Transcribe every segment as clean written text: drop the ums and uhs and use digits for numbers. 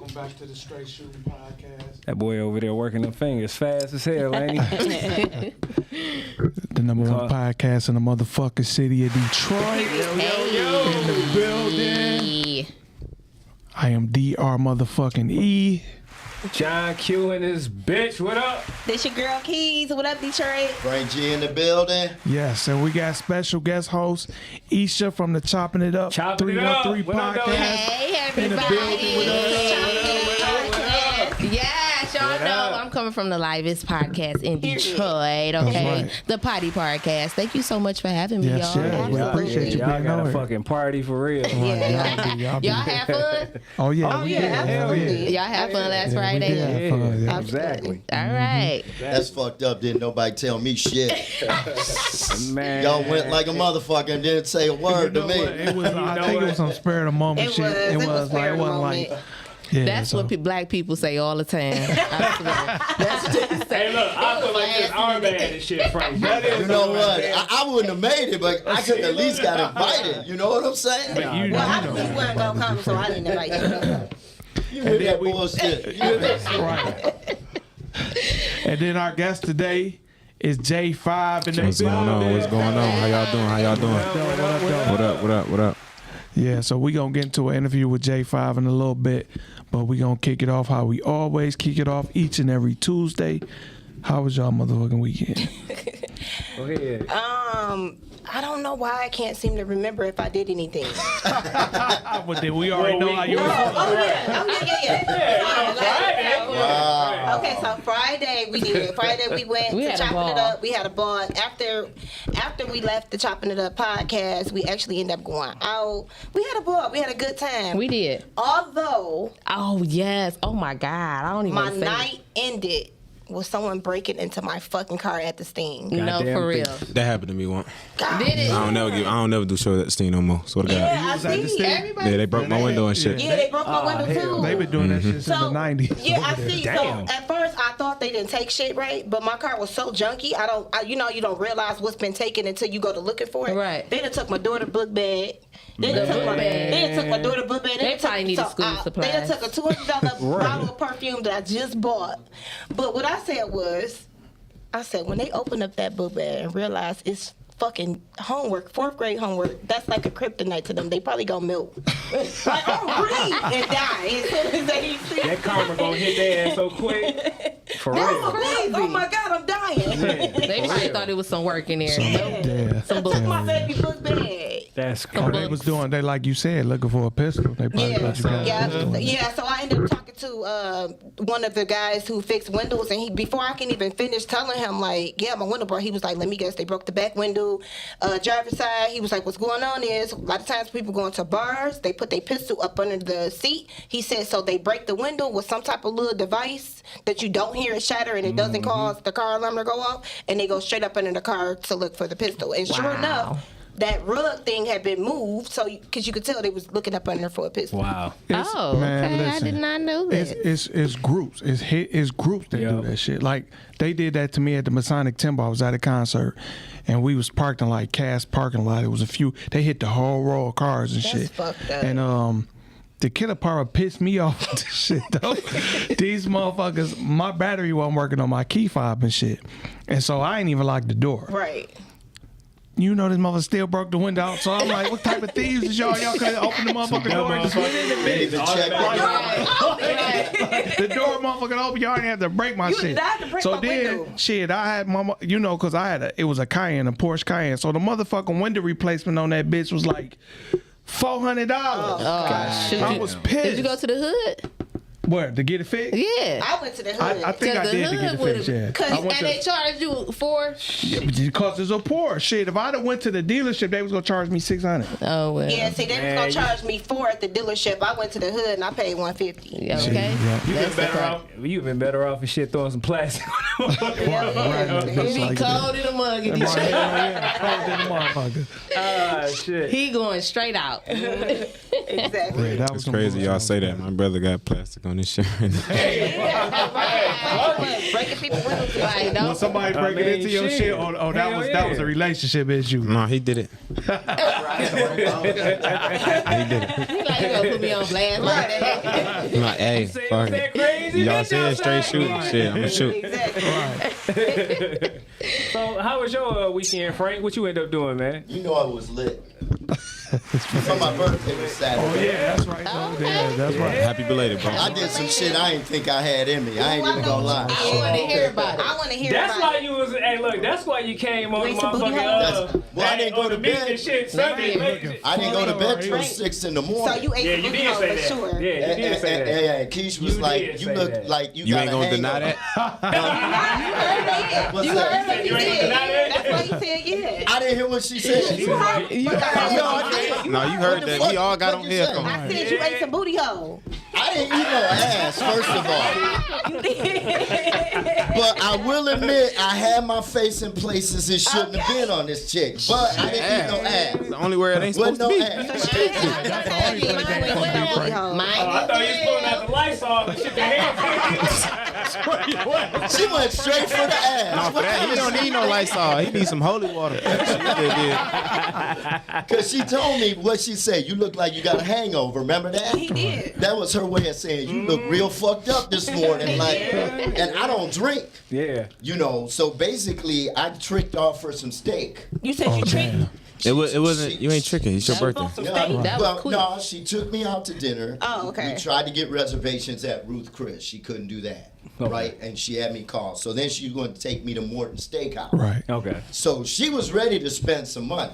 Welcome back to the Str8 Shoot'N podcast. That boy over there working them fingers fast as hell, ain't he? The number one podcast in the motherfucking city of Detroit. Yo. In the building. I am DR motherfucking E. John Q and his bitch, what up? This your girl Keys. What up, Detroit? Frank G in the building. Yes, and we got special guest host Isha from the Chopping It Up 313 podcast. Hey, everybody. In the building with us. Yes, y'all know I'm coming from the livest podcast in Detroit, okay? Right. The Potty Podcast. Thank you so much for having me, Yes, y'all. yeah, we appreciate you Y'all being got on a here. fucking party for real. Y'all have fun? Oh yeah, Oh, we yeah, did. absolutely. Y'all have fun last Friday? We did have fun, yeah. Exactly. All right. That's fucked up. Didn't nobody tell me shit. Man. Y'all went like a motherfucker and didn't say a word to me. It was, I think it was some spur of the moment It shit. was. It It was was like, spur it of the wasn't like. moment. Yeah, That's so. what black people say all the time. I swear. That's what they say. Hey, look, I feel like this our bad and shit, Frank. That is You know what? I wouldn't have made it, but I could at least got invited. You know what I'm saying? You Well, I know. knew you weren't going to come, so I didn't invite you. You hear that bullshit. You hear that? Right. And then our guest today is J5 in the What's going on? What's going on? How y'all doing? How y'all doing? What up? What up? What up? Yeah, so we gonna get into an interview with J5 in a little bit, but we gonna kick it off how we always kick it off each and every Tuesday. How was y'all motherfucking weekend? Go ahead. I don't know why I can't seem to remember if I did anything. But then we already know how you were. Wow. Okay, so Friday we did. Friday we went We to had a Chopping It ball. Up. We had a ball. After we left the Chopping It Up podcast, we actually ended up going out. We had a ball. We had a good time. We did. Although Oh yes. Oh my God. I don't even my wanna say night ended with someone breaking into my fucking car at the Sting. it. No, Goddamn for real. That happened to me once. God. Did it? I don't never do shows at the Sting no more. Swear to God. Yeah, I was at the see. Sting? Everybody. Yeah, they broke my window and shit. Yeah, they broke my window hell. too. They've been doing that shit since the 90s. Yeah, I see. Damn. So at first I thought they didn't take shit right, but my car was so junky. You don't realize what's been taken until you go to looking for it. Right. They done took my daughter book bag. They done took my daughter book bag. They probably needed school They supplies. done took a $200 bottle of perfume that I just bought. But what I said was, when they open up that book bag and realize it's fucking homework, 4th grade homework, that's like a kryptonite to them. They probably gonna melt. Like, oh, breathe and die as soon as they see That karma gonna hit their ass so quick. For real. Oh my God, I'm dying. They probably thought it was some work in there. Yeah. Some Took books. my baby book bag. That's Oh, crazy. they was doing, they like you said, looking for a pistol. They probably thought you got a pistol. Yeah. So I ended up talking to one of the guys who fixed windows, and before I can even finish telling him, like, yeah, my window broke, he was like, let me guess, they broke the back window, driver's side. He was like, what's going on is a lot of times people go into bars, they put their pistol up under the seat. He said, so they break the window with some type of little device that you don't hear it shatter and it doesn't cause the car alarm to go off, and they go straight up under the car to look for the pistol. And sure enough, that rug thing had been moved, so because you could tell they was looking up under for a pistol. Wow. It's- Oh, man, okay. I listen, did not know that. It's groups. It's groups that do that shit. Like they did that to me at the Masonic Temple. I was at a concert, and we was parked in like Cass parking lot. It was a few. They hit the whole row of cars and That's shit. fucked up. And the killer part pissed me off with this shit though. These motherfuckers, my battery wasn't working on my key fob and shit, and so I ain't even locked the door. Right. You know this motherfucker still broke the window out, so I'm like, what type of thieves is y'all? Y'all could have opened the motherfucking door and just went in the Need bitch. to check The door motherfucking open, y'all didn't have to break my shit. didn't have to break So my then, window. shit, I had my, you know, cause I had it was a Cayenne, a Porsche Cayenne. So the motherfucking window replacement on that bitch was like $400. Oh, shoot. I was pissed. Did you go to the hood? Where to get it fixed? Yeah. I went to the hood. I think I the did to get it hood fixed. Yeah, Cause, I went and they charged you for. because it's a Porsche. Shit, if I'd have went to the dealership, they was gonna charge me $600. Oh well. Yeah, see, they was gonna charge me $4 at the dealership. I went to the hood and I paid $150. Yeah, okay. Yeah. You've been better off and shit throwing some plastic. Right, He just be like cold in the mug in Detroit. Ah, shit. He going straight out. Exactly. that It's crazy y'all say that. My brother got plastic on insurance. Breaking people's windows. Like, When don't. somebody breaking mean, into your shit. shit, that Hell was yeah. a relationship issue. No, he did it. He did it. He like, you gonna put me on blast like that. I'm like, hey, Say fuck that it. crazy Y'all bitch said straight outside. shooting. Shit, I'm gonna shoot. Exactly. So how was your weekend, Frank? What you end up doing, man? You know I was lit. So my birthday was Saturday. Oh yeah, that's right. Yeah, that's right. Happy belated, bro. I did some shit I didn't think I had in me. I ain't even gonna lie. I want to hear about it. I want to hear That's about why it. you was. Hey, look, that's why you came on the Raise the booty motherfucking. Well, I didn't go to the meeting bed. and shit Sunday. late. I didn't go to bed till Right. 6 in the So morning. you ate Yeah, the you booty did hole say for that. sure. Yeah, you did say that. Yeah, Keish was You like, did you say look that. like you You got ain't a gonna deny hangover. that? What's You that? heard what You he ain't gonna deny said. that? That's why he said yeah. I didn't hear what she said. You heard? You But heard. I- No, I didn't. No, you heard that. We all got on What'd you say? headphones. I said you ate some booty hole. I didn't eat no ass, first of all. You did. But I will admit, I had my face in places it shouldn't have been on this chick. But I didn't eat no ass. It's the only where it ain't Wasn't supposed to no be. ass. That's the only place they ain't supposed to be Frank. I thought you was pulling out the lights off and shit. The hands. She went straight for the ass. No, for that, he don't need no Lysol. He needs some holy water. Because she told me what she said. You look like you got a hangover. Remember that? He did. That was her way of saying you look real fucked up this morning. Like, and I don't drink. Yeah. You know, so basically I tricked off for some steak. You said you tricked. It wasn't. You ain't tricking. It's your birthday. Some Yeah, steak? That was well, quick. no, she took me out to dinner. Oh, okay. We tried to get reservations at Ruth Chris. She couldn't do that, right? And she had me call. So then she was going to take me to Morton Steakhouse. Right. Okay. So she was ready to spend some money.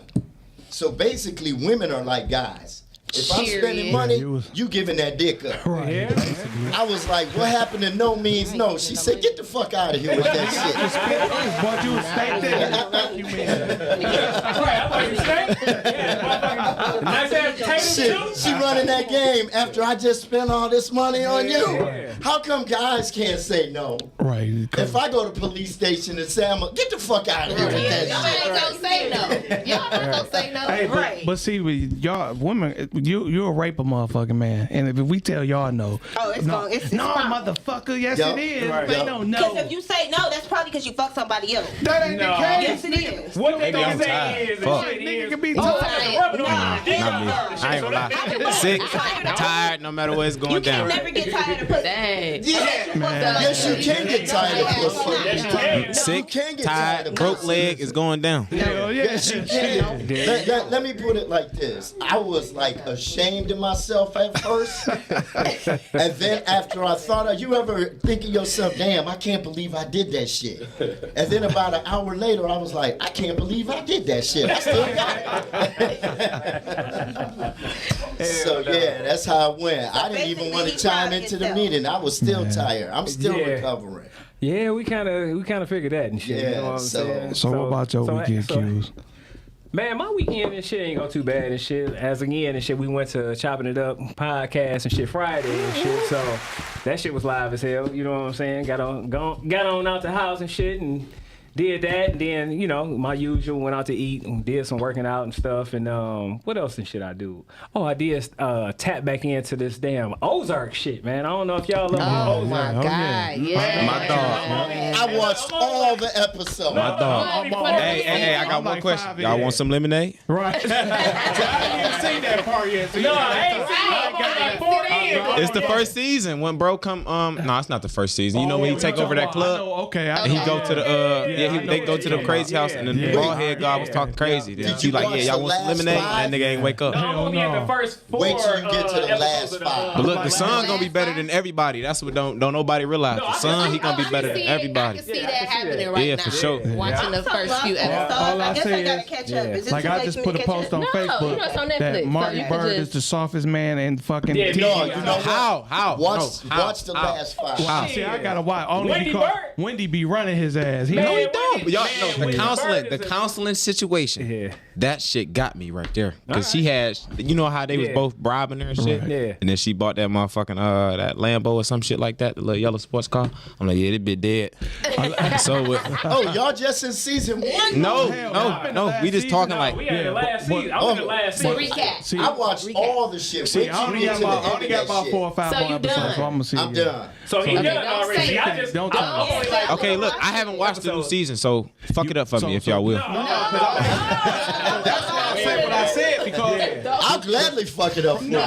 So basically, women are like guys. If I'm spending Period. money, Yeah, you was- you giving that dick up. Right. Yeah. I was like, what happened to no means no? She said, get the fuck out of here with that shit. But you was steak there. Fuck you, man. Right. I thought you said. Yeah. motherfucking Nice ass potato Shit, soup. she running that game after I just spent all this money on you. Yeah. How come guys can't say no? Right. If I go to police station and say, get the fuck out of here with that Y'all shit. ain't gonna say no. Y'all not gonna say no. Hey, Right. but see, y'all women, you're a rape a motherfucking man, and if we tell y'all no, Oh, it's no, gonna- it's no, problem. motherfucker, yes Yup. it is. Right. They Yup. don't Because know. if you say no, that's probably because you fucked somebody else. That ain't No. the case. Yes, it is. What they Maybe gonna I'm say tired. is Fuck. that shit Nigga is. can be Oh, tired. that's rubbing on your dick. Not me. I ain't gonna lie. Sick, tired, no matter what it's You going can down. never get tired of pussy. Dang. Yes, you can get tired of pussy. Yes, you can. Sick, can get tired tired, of broke pussy. leg is going down. Hell yeah. Yes, you can. Let me put it like this. I was like ashamed of myself at first. And then after I thought, you ever think of yourself, damn, I can't believe I did that shit. And then about an hour later, I was like, I can't believe I did that shit. I still got it. So yeah, that's how it went. I didn't even want to basically, chime he into the tried meeting. I was still tired. I'm still Yeah. recovering. Yeah, we kind of figured that and shit. Yeah, You know what I'm so- saying? So what about your weekend, Q's? Man, my weekend and shit ain't go too bad and shit. As again and shit, we went to Chopping It Up podcast and shit Friday and shit. So that shit was live as hell. You know what I'm saying? Got on out the house and shit and did that. And then, you know, my usual, went out to eat and did some working out and stuff. And what else and shit I do? Oh, I did tap back into this damn Ozark shit, man. I don't know if y'all love Oh Ozark. my Oh, God. Yeah. My dog. I watched all the episodes. My dog. I'm on- Hey, I got I'm one like question. 5 Y'all in. want some lemonade? Right. I ain't seen that part yet. So No, I ain't seen it. I'm on like 40 in. It's the first season when bro come. No, it's not the first season. You know when he take over that club. Okay. And he go to the they go to the crazy house and then the bald head guy was talking crazy. Then Did she you like, watch yeah, y'all the want some last lemonade? five? That nigga ain't wake up. No, I'm only at the first 4. Wait till you get to the episodes last of the, five. But look, the son gonna be better than everybody. That's what don't nobody realize. The son, he gonna be better than everybody. I can see that I can see happening that. right Yeah, now. for sure. Watching the first few episodes. All I I guess say I gotta is- catch up. Is it Like too I late just for put me a to catch post up? on No, Facebook you know it's on Netflix, that so Marty you can Bird just- is the softest man in fucking Yeah, TV. No, you know what? How? Watch No, how? watch the How? last five. How? See, I gotta watch only Wendy because Bird? Wendy be running his ass. He Man, know he Wendy- But y'all man, know the Wendy counseling, Bird the is a- counseling situation. Yeah. That shit got me right there. Cause she had, you know how they was Yeah. both bribing her and shit. Right. Yeah. And then she bought that motherfucking that Lambo or some shit like that, the little yellow sports car. I'm like, yeah, it be dead. So Oh, y'all just in season 1? no, hell no. I've been the no, last we just season. talking No, we like had the last but- season. I was in the last So season. recap. See, I watched all the shit. see, Wait I till only you got get to my, the end only of got about shit. 4 or 5 So more you episodes. done? So I'm gonna see. I'm yeah. done. So he Okay, done don't already. say See, I that. just Don't I'm tell me. only like Okay, look, I haven't watched the new season, so fuck it up for me if y'all will. That's why I said what I said because I'll gladly fuck it up for you.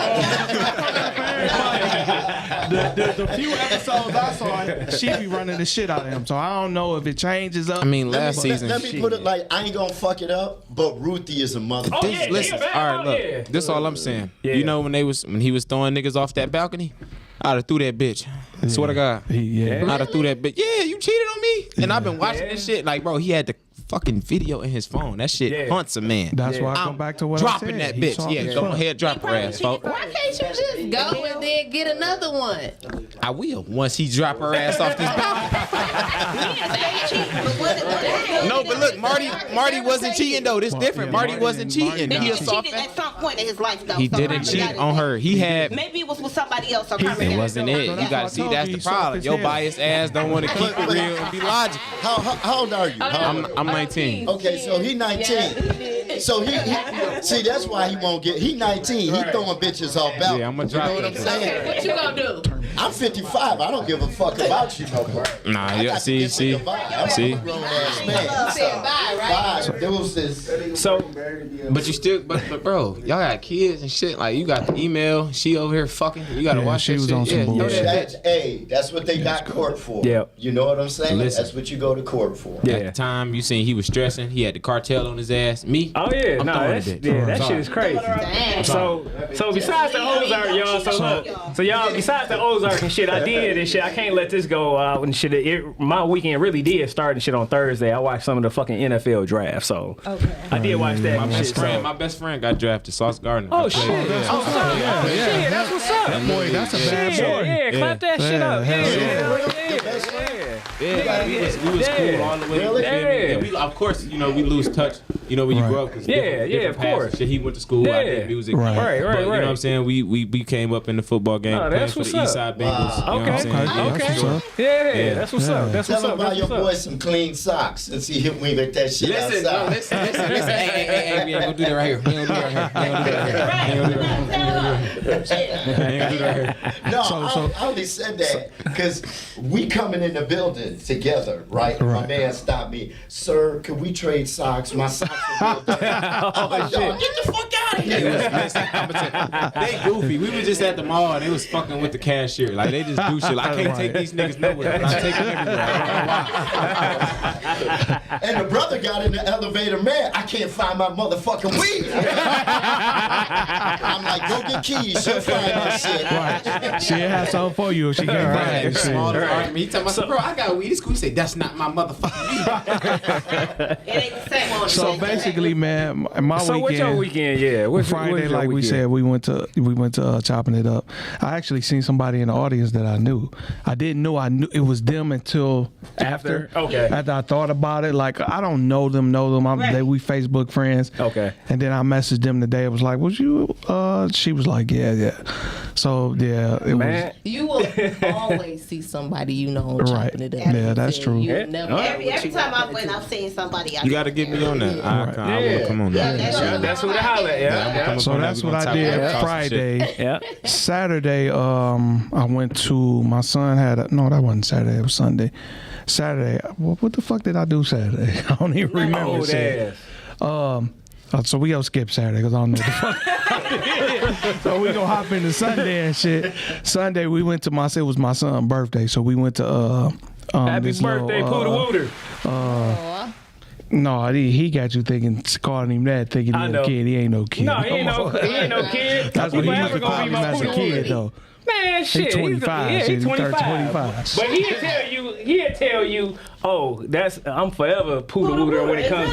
the few episodes I saw, she be running the shit out of him. So I don't know if it changes up. I mean, last season. Let me put it like, I ain't gonna fuck it up, but Ruthie is a motherfucker. Oh, yeah, Listen, yeah, all right, look. yeah. This all I'm saying. Yeah. You know when he was throwing niggas off that balcony, I'd have threw that bitch. Swear to God. Yeah. I'd have threw that bitch. Yeah, you cheated on me, and I've been watching this shit. Like, bro, he had the fucking video in his phone. That shit haunts a man. That's why I come back to what I said. Dropping that He bitch. saw Yeah, his go fuck. ahead, drop her ass, folks. Why can't you just go and then get another one? I will once he drop her ass off this balcony. No, but look, Marty wasn't cheating though. This different. Marty wasn't cheating. He He a soft cheated at some point in his life, though. He so didn't Carmen cheat got it. on her. He had. Maybe it was with somebody else. So It wasn't it. You that's got why I to see told that's you the he soft problem. as Your hell. biased ass don't want to keep it real and be logical. How old are you? I'm 19. Okay, so he 19. So he see, that's why he won't get. He 19. He throwing bitches off balcony. Yeah, I'm gonna You know drop what it. I'm saying? What you gonna do? I'm 55. I don't give a fuck about you no more. Nah, I yeah, got to see, get see, to goodbye. I'm see. a grown ass man. Said bye, right? Bye. Deuces. So But you still, but bro, y'all got kids and shit. Like you got the email. She over here fucking. You gotta Yeah, watch she that was shit. on some Yeah, throw bullshit. that bitch. That's what they got court for. Yeah. You know what I'm saying? Listen. That's what you go to court for. Yeah. At the time, you seen he was stressing. He had the cartel on his ass. Me. oh yeah, I'm no, throwing that's, it, bitch. yeah, that Sorry. shit is crazy. Damn. So besides the Ozark, y'all, so y'all, besides the Ozark and shit, I did and shit. I can't let this go out and shit. My weekend really did start and shit on Thursday. I watched some of the fucking NFL draft, so I did watch that. My and best shit, friend, so. my best friend got drafted. Sauce Gardner. Oh I shit! played- Oh, shit! That's what's up. That boy, that's a bad Shit, boy. yeah, clap that shit up. hell Yeah, we was cool all the way. Really? You feel me? And we, of course, we lose touch. You know when you grow up. 'Cause different of paths and course. shit. He went to school. I did music. Right. Right, But, you know what right. I'm saying? We came up in the football game Oh, playing that's for what's the up. East Side Bengals. You know what I'm Okay, saying? That's what's up. Yeah, that's what's up. That's what's Tell him up. buy That's your what's boy up. some clean socks and see him wing at that shit Listen, outside. no, listen. Hey, we ain't gonna do that right here. We ain't gonna do that right here. No, I only said that because we coming in the building together, right? My man stopped me. Sir, could we trade socks? My socks are real dirty. I'm like, yo, get the fuck out of here. Listen, they goofy. We was just at the mall and they was fucking with the cashier. Like they just do shit. Like, I can't take these niggas nowhere. But I take them everywhere. I don't know why. And the brother got in the elevator, man, I can't find my motherfucking weed. I'm like, go get keys. She'll find that shit. Right. She had something for you if she can't buy it. Shit. Small argument. He talking about, bro, I got weed. It's cool. He say, that's not my motherfucking weed. It ain't the same on So basically, man, my So what's your weekend. weekend? Yeah, what's Friday, your like we weekend? said, we went to chopping it up. I actually seen somebody in the audience that I knew. I didn't know I knew it was them until after. Okay. After I thought about it, like I don't know them. We Facebook friends. Okay. And then I messaged them today. It was like, was you? She was like, yeah. So yeah, it Man, You will always see somebody you know Right. chopping it up. Yeah, that's true. You'll never know Every what you time I gonna went, do. I've seen somebody. You got to get me on that. I want to come on that. that's who they holler at. Yeah. So that's what I did Friday. Yeah. Saturday, I went to my son had no, that wasn't Saturday. It was Sunday. Saturday, what the fuck did I do Saturday? I don't even remember. Old shit. ass. So we gonna skip Saturday because I don't know what the fuck. So we gonna hop into Sunday and shit. Sunday we went to it was my son's birthday, so we went to Happy this birthday, little, Pooter Wooter. No, he got you thinking, calling him that, thinking I he's know. a kid. He ain't no kid. No, he ain't no kid. That's what he People used to ever gonna call be him my as a Pooter kid, Wooter. though. Man, shit. He's 25. He's He's 25. 25. But he'll tell you, oh, I'm forever Pooter Wooter when it comes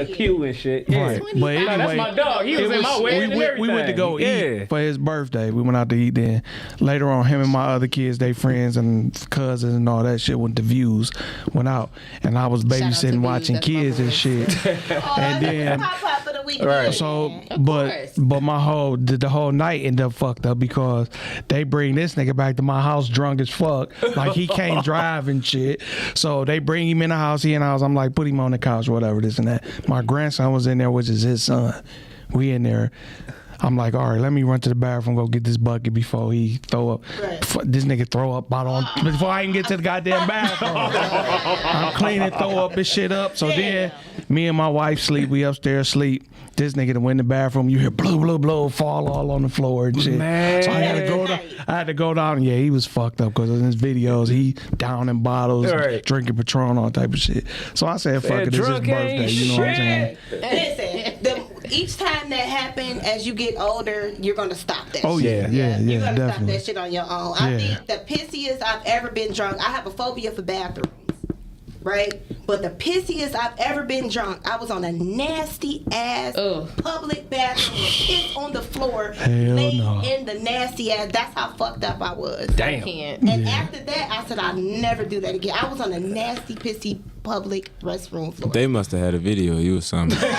to Q and shit. Yeah. Right. But No, anyway, that's my dog. He was in my wedding and everything. we went to go Yeah. eat for his birthday. We went out to eat then. Later on, him and my other kids, they friends and cousins and all that shit went to Views, went out. And I was Shout out to babysitting, Views, watching that's my kids and boys. shit. And then... Pop for the weekend. Right. So, Of but course. my whole night ended up fucked up because they bring this nigga back to my house drunk as fuck, like he can't drive and shit. So they bring him in the house. He in the house. I'm like, put him on the couch, whatever, this and that. My grandson was in there, which is his son. We in there. I'm like, all right, let me run to the bathroom, go get this bucket before he throw up. Right. This nigga throw up before I can get to the goddamn bathroom. I'm cleaning, throw up his shit up. So then me and my wife sleep. We upstairs sleep. This nigga that went in the bathroom, you hear blow, blow, blow, fall all on the floor and shit. Man. So I had to go down. Yeah, he was fucked up because in his videos, he down in bottles, Right. drinking Patron, all type of shit. So I said, fuck it, it's his drunk ain't birthday. You know what I'm saying? Listen, each time that happen, as you get older, you're gonna stop that. Oh shit. yeah, You're gonna definitely. stop that shit on your own. I Yeah. think the pissiest I've ever been drunk. I have a phobia for bathrooms, right? But the pissiest I've ever been drunk, I was on a nasty ass Ugh. public bathroom, with piss on the floor, Hell laid no. in the nasty ass. That's how fucked up I was. Damn. Can't. And after that, I said I'll never do that again. I was on a nasty, pissy public restroom floor. They must have had a video of you or something. Cause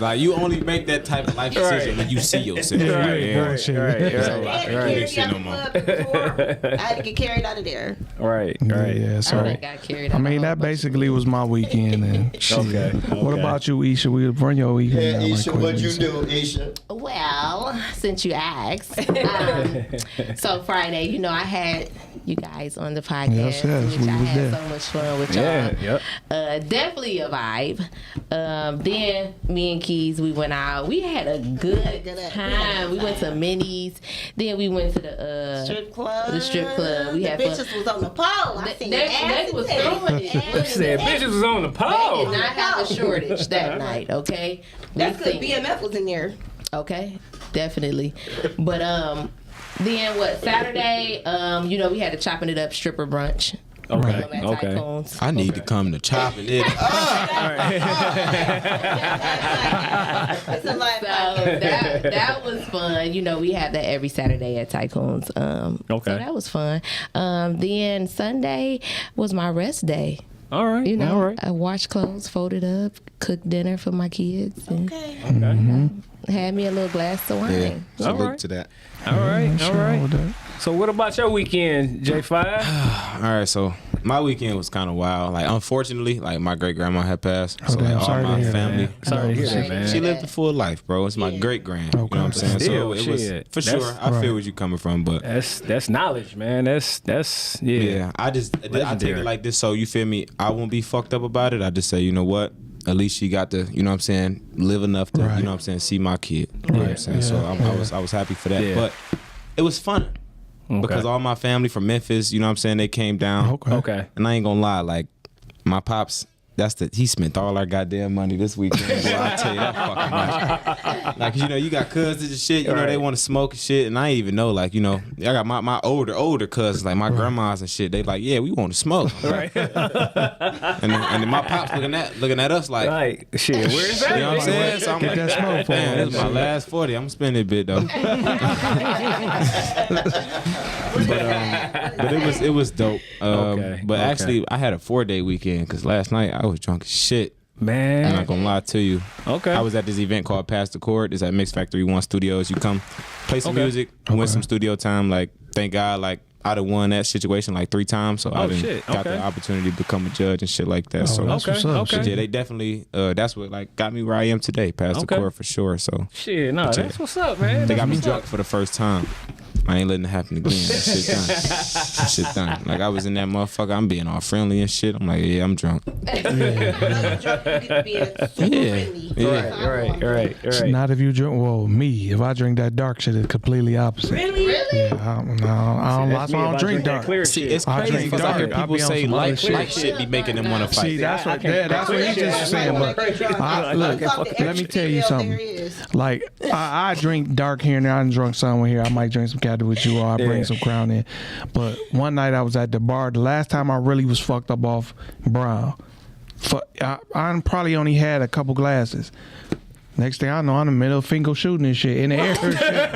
like you only make that type of life decision when you see yourself. Yeah, Right, right, yeah. right. Right, I had to right, carry This shit out no the more. club before. I had to get carried out of there. right. Yeah, I so done got carried I out mean a that whole bunch. basically was my weekend and shit. Okay, What okay. about you, Isha? We run your weekend. Yeah, down right Isha, quick, what'd you Isha. do, Isha? Well, since you asked, so Friday, you know, I had you guys on the podcast, Yes, yes, which we I was had there. so much fun with y'all. Yeah, yep. Definitely a vibe. Then me and Keys, we went out. We had a good time. We went to Minnie's. Then we went to the Strip club. The strip club. We the had fun. bitches was on the pole. I seen They ass was and throwing titties. it. Ass She said, and bitches was on the They pole. did not have a shortage that night, okay? That's We good. seen- BMF was in there. Okay, definitely. But then what? Saturday, you know, we had a chopping it up stripper brunch. Okay, At okay. Tycoon's. I need to come to chopping it. It's a live So podcast. that was fun. You know, we have that every Saturday at Tycoon's. Okay. So that was fun. Then Sunday was my rest day. All right. You know, all right. I washed clothes, folded up, cooked dinner for my kids, and Okay. had me a little glass of wine. Yeah, salute Alright. to that. All right. All Sure, right. with that. So what about your weekend, J5? All right, so my weekend was kind of wild. Like, unfortunately, like my great grandma had passed, so damn, like all sorry to my hear that. family. Sorry to hear Sorry that, to man. She lived a full life, bro. It's my great grand. You know what I'm saying? Still, So it was shit. for That's- sure. I Right. feel where you coming from, but That's knowledge, man. That's yeah. yeah, I take Legendary. it like this. So you feel me? I won't be fucked up about it. I just say, you know what? At least she got to, you know what I'm saying, live enough to, Right. you know what I'm saying, see my kid. You know what I'm saying? So I was happy for that. Yeah. But it was fun. Because all my family from Memphis, you know what I'm saying, they came down. Okay. Okay. And I ain't gonna lie, like my pops, he spent all our goddamn money this weekend. Boy, I tell you that fucking much. Like, you know, you got cousins and shit, you know, they Right. want to smoke and shit, and I ain't even know, like, you know, I got my older cousins, like my grandmas and shit. They like, yeah, we want to smoke. Right. And then my pops looking at us like, Like shit. Where is that? you know what I'm saying? So I'm Get like, that smoke for damn, us. this is my last 40. I'm gonna spend it bit though. But it was dope. Okay, But okay. actually, I had a 4-day weekend because last night I was drunk as shit. I'm Man. not gonna lie to you. Okay. I was at this event called Pass the Chord. It's at Mix Factory 1 Studios. You come play some Okay. music, win some studio time. Like, thank God, like I done won that situation like 3 times. So I Oh, done shit. got Okay. the opportunity to become a judge and shit like that. so that's Okay, what's up. okay. but yeah, they definitely that's what like got me where I am today. Pass the Okay. Chord for sure. So Shit, no, yeah. that's what's up, man. they got me That's what's drunk for the first time. I ain't letting it happen again. That shit done. That shit done. Like I was in that motherfucker. I'm being all friendly and shit. I'm like, yeah, I'm drunk. Drunk, you get to be a super friendly. Yeah. Right. Not if you drink. Well, me, if I drink that dark shit, it's completely opposite. Really? Yeah, I don't, that's why I don't drink dark. Clear See, shit. it's I crazy drink because I hear dark. I people be on say some other light shit. shit be making them want to See, fight. that's what can't- that's what he just was saying. But look, let me tell you something. Like I drink dark here and there. I done drunk some here. I might drink some Cali with you, or I bring some Crown in. But one night I was at the bar. The last time I really was fucked up off brown. I probably only had a couple glasses. Next thing I know, I'm in the middle of finger shooting and shit in the air. And shit.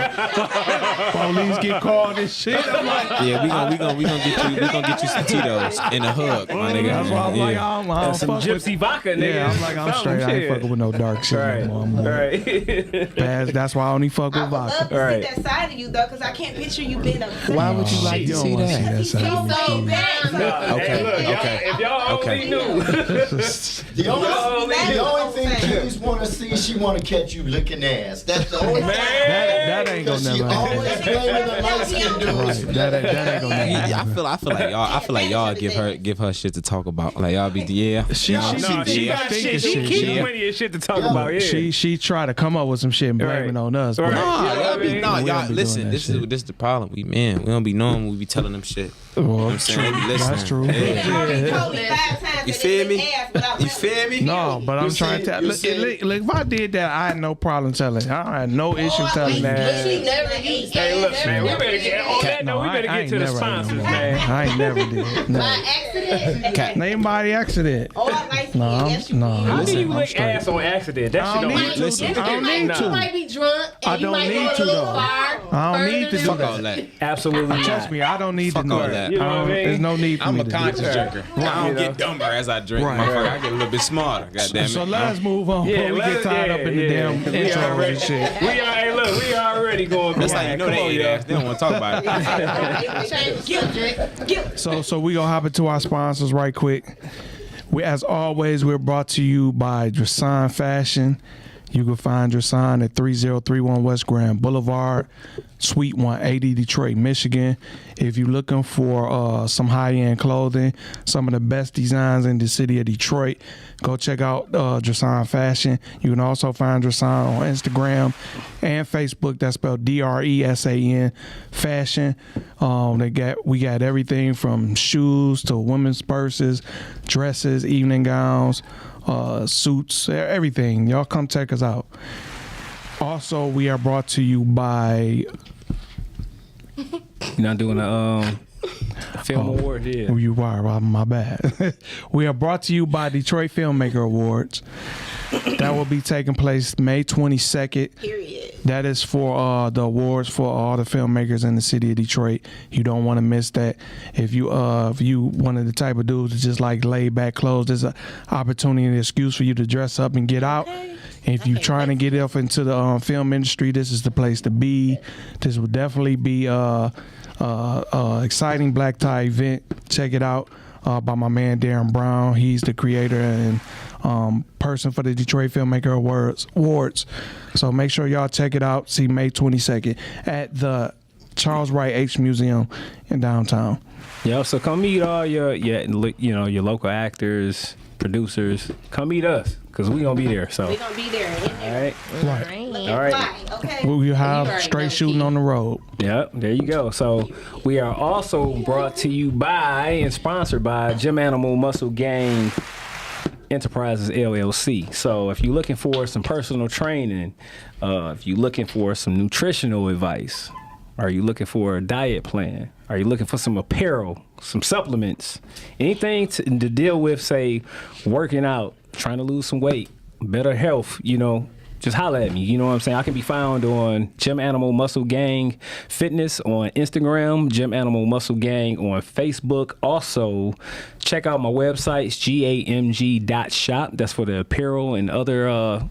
police get called and shit. I'm like, Yeah, we gonna get you some Tito's and a hug, my nigga. that's why I'm like, I don't Some fuck with. gypsy vodka, nigga. Yeah, I'm like, I'm straight. I ain't fucking with no dark shit. Right, No more. I'm right. bad. That's why I only fuck I with would love vodka. to Right. see that side of you though, because I can't picture you being upset. Why would you like You to don't see wanna see that? that He's side. so bad. Okay, Hey, look, y'all- okay. If y'all only Okay. knew. The only thing Keys want to see, she want to catch you licking ass. That's the only thing. That ain't gonna Because she never happen. always blaming the light skinned dudes. Right. That ain't gonna never Yeah, happen. I feel like y'all give her shit to talk about. Like y'all be She No, she got thinking shit. She shit. keep Yeah. plenty of shit to talk about. Yeah. She tried to come up with some shit and blame Right. it on us. But Right. Nah, Yeah, y'all I mean, be, nah, we don't y'all be doing listen. that This shit. is the problem. We don't be knowing when we be telling them shit. Well, I'm saying they be listening. that's true. Yeah. You already told me 5 times You that feel they me? lick ass without You feel me? No, but I'm You trying see- to you look, see- look. If I did that, I had no problem telling. I had no issue telling But that. she never used Hey, look, man, we better get on that note. We better I get to ain't the never had no sponsors, more. man. I ain't never did. No. by accident. Name by accident. Oh, I like No, skin. Yes, you no. did. How do Listen, you I'm lick straight. ass on accident? That I shit don't don't need make to. Listen. I don't need You to. might be drunk and I you don't might need go to, a little though. far. I don't further need to than do Fuck that. all that. Absolutely Trust not. me, I don't need Fuck to know all that. that. You know what I mean? There's no need for I'm me a to do conscious that. drinker. I don't You know? get dumber as I drink. Right. Motherfucker, I get a little bit smarter. God damn it. So let's move on Yeah, before we get tied up in the damn We intros already- and shit. We are, hey, look, we already going. That's how you know Come they on, ain't y'all. ass. They don't want to talk about it. Change the subject. So we gonna hop into our sponsors right quick. As always, we're brought to you by Str8 Fashion. You can find Str8 at 3031 West Grand Boulevard, Suite 180, Detroit, Michigan. If you're looking for some high-end clothing, some of the best designs in the city of Detroit, go check out Str8 Fashion. You can also find Str8 on Instagram and Facebook. That's spelled DRESAN Fashion. We got everything from shoes to women's purses, dresses, evening gowns, suits, everything. Y'all come check us out. Also, we are brought to you by You're not doing a film award, yeah. You are, my bad. We are brought to you by Detroit Filmmaker Awards. That will be taking place May 22nd. Period. That is for the awards for all the filmmakers in the city of Detroit. You don't want to miss that. If you one of the type of dudes that just like laid back clothes, there's an opportunity and an excuse for you to dress up and get out. If you're trying to get up into the film industry, this is the place to be. This will definitely be exciting black tie event. Check it out by my man Darren Brown. He's the creator and person for the Detroit Filmmaker Awards. So make sure y'all check it out. See May 22nd at the Charles Wright H Museum in downtown. Yo, so come meet all your your local actors, producers. Come meet us, because we gonna be there. So We're going to be there. all right. All right. Fly, okay? We You have already straight know, shooting Keith. on the road. Yep, there you go. So we are also brought to you by and sponsored by Gym Animal Muscle Gang Enterprises LLC. So if you're looking for some personal training, if you're looking for some nutritional advice, are you looking for a diet plan? Are you looking for some apparel, some supplements, anything to deal with, say, working out, trying to lose some weight, better health, just holler at me. You know what I'm saying? I can be found on Gym Animal Muscle Gang Fitness on Instagram, Gym Animal Muscle Gang on Facebook. Also, check out my website, gamg.shop. That's for the apparel and other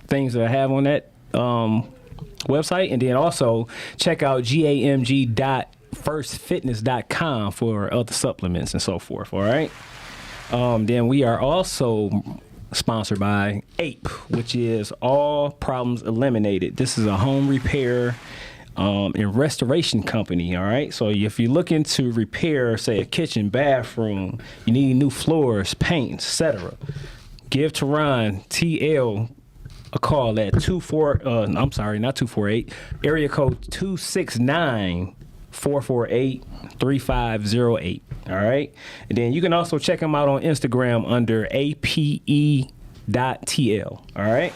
things that I have on that website. And then also check out gamg.firstfitness.com for other supplements and so forth. All right. Then we are also sponsored by APE, which is All Problems Eliminated. This is a home repair and restoration company. All right. So if you're looking to repair, say, a kitchen, bathroom, you need new floors, paint, etc., give Teron TL a call at 248, area code 269-448-3508. All right. And then you can also check them out on Instagram under APE.TL. All right.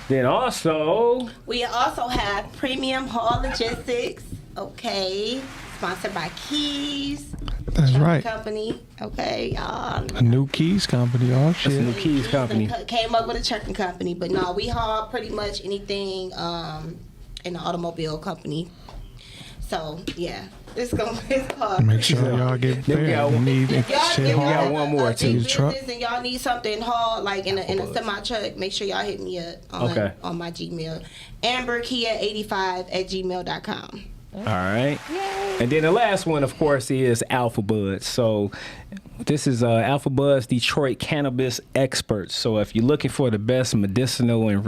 Then also, We also have Premium Haul Logistics, okay, sponsored by Keys. That's Trucking right. Company, okay, y'all. A new keys company. Oh that's the shit. new Keys company. Came up with a trucking company, but no, we haul pretty much anything in the automobile company. So yeah, it's hard. Make sure y'all get prepared. You need shit got hard. one more too. Big Truck. business and y'all need something hard, like in a semi truck. Make sure y'all hit me up on my Gmail, amberkia85@gmail.com. All right. And then the last one, of course, is Alpha Buds. So this is Alpha Buds Detroit cannabis experts. So if you're looking for the best medicinal and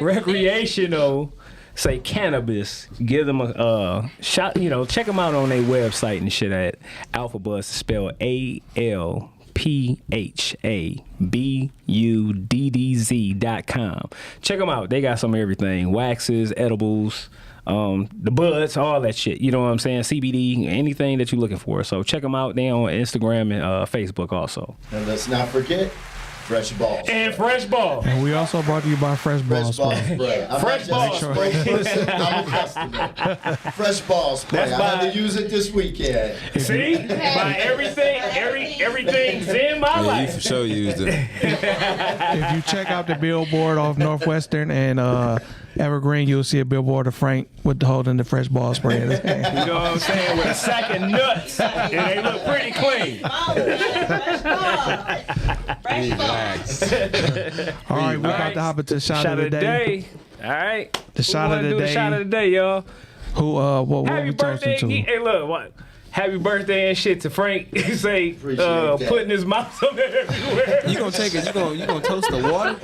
recreational, say cannabis, give them a shot. You know, check them out on their website and shit at Alpha Buds, spelled ALPHABUDDZ.com. Check them out. They got some of everything: waxes, edibles, the buds, all that shit. You know what I'm saying? CBD, anything that you're looking for. So check them out. They on Instagram and Facebook also. And let's not forget Fresh Balls. And Fresh Balls. And we also brought to you by Fresh Balls. Fresh Balls spray. I'm a customer. Fresh Balls spray. I had to use it this weekend. See? By everything's in my You life. for sure used it. If you check out the billboard off Northwestern and Evergreen, you'll see a billboard of Frank with holding the Fresh Ball spray in his hand. You know what I'm saying? With a sack of nuts. And they look pretty clean. All right, we're about to hop into the shot of the day. All right. The shot of the do day. The shot of the day, y'all. Who? What Happy we birthday. toasting to? Hey, look. What? Happy birthday and shit to Frank. Say, Appreciate that. putting his mouth on everywhere. You gonna take it? You gonna toast the water?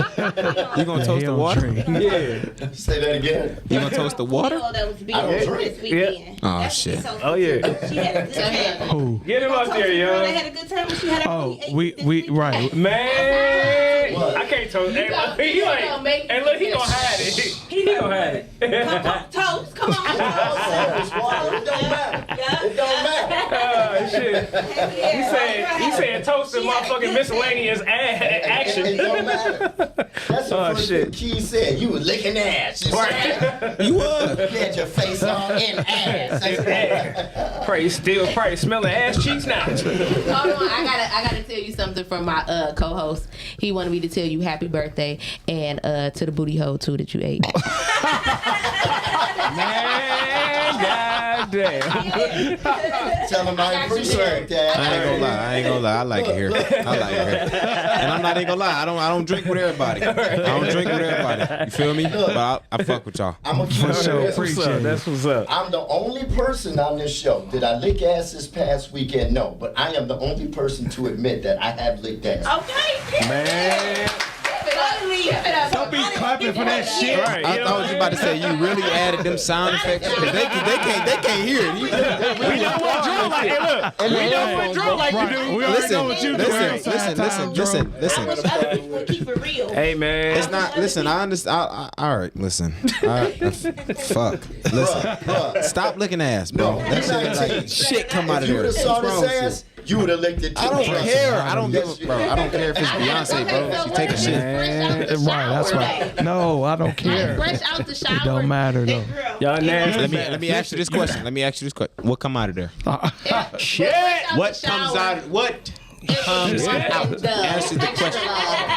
You gonna toast the Hell water? drink. Yeah. Say that again. You gonna toast the water? That was big I don't drink. this weekend. Oh, That's shit. so Oh, yeah. She had a good time. Who? Get him up there, They yo. had a good time when she had her Oh, ate we this weekend. right. Man. What? I can't toast. Hey, gonna- he you like, gonna make- hey, look, he gonna hide it. He gonna hide it. Toast, come on. It's water. It don't matter. It don't matter. Oh, shit. He said toast the motherfucking miscellaneous action. It don't matter. That's the Oh, first shit. thing Key said. You was licking ass. You You was. had your face all in ass. Probably smelling ass cheeks now. Hold on, I gotta tell you something from my co-host. He wanted me to tell you happy birthday and to the booty hole too that you ate. Man, goddamn. Tell him I appreciate that. I ain't gonna lie. I like it here. I like it here. And I'm not even gonna lie. I don't drink with everybody. You feel me? But I fuck with y'all. I'm gonna keep it sure. real. Appreciate it. That's what's up. I'm the only person on this show. Did I lick ass this past weekend? No, but I am the only person to admit that I have licked ass. Okay. Man. Don't be clapping for that shit. Right. I thought you about to say you really added them sound effects. 'Cause they can't hear it. We know what drill like. Hey, look. We know what drill like you do. We already know what you do. Listen. Keep it real. Hey, man. It's not. Listen, I understand. All right, listen. Fuck. Listen. Bruh. Stop licking ass, bro. No, That shit, like, shit come out If of you there. would have saw What's wrong this with you? ass, you would have licked it too. I don't Trust care. me. I don't give a bro. I don't care if it's Beyonce, bro. She taking shit. Right, that's right. No, I don't care. Fresh out the shower. It don't matter though. Y'all nasty. Let me ask you this question. What come out of there? Shit. What comes out? What comes out? Answer the question.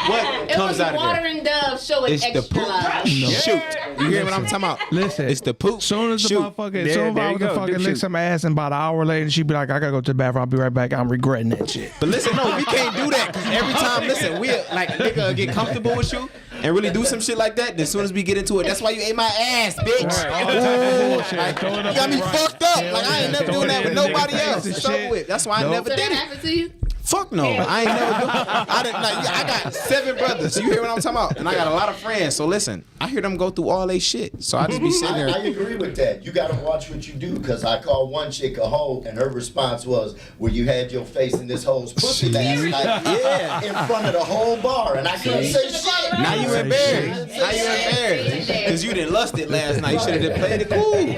What comes out of Water there? and Dove show it It's the extra poop. love. Shoot. You hear what I'm talking about? Listen, It's the poop. soon as the Shoot. motherfucker, There soon as I you was to go. fucking Dip lick shoot. some ass, and about an hour later, she'd be like, "I gotta go to the bathroom. I'll be right back. I'm regretting that shit." But listen, no, we can't do that because every time, listen, we like nigga get comfortable with you and really do some shit like that. As soon as we get into it, that's why you ate my ass, bitch. All type of bullshit. Like, Throw it you up got me right. fucked up. Hell Like I ain't yeah. never Throw doing it that in with their nobody face else. and It's over shit. with. That's why I Nope. never So did that it. happened to you? Fuck no. I ain't never do I didn't like I got 7 brothers. You hear what I'm talking about? And I got a lot of friends. So listen, I hear them go through all they shit. So I just be sitting I there. agree with that. You gotta watch what you do, cause I called one chick a hoe, and her response was, "Well, you had your face in this hoe's pussy last night, Yeah. in front of the whole bar," and I couldn't say shit. Now you embarrassed. Now you embarrassed. Cause you didn't lust it last night. You should have played it cool.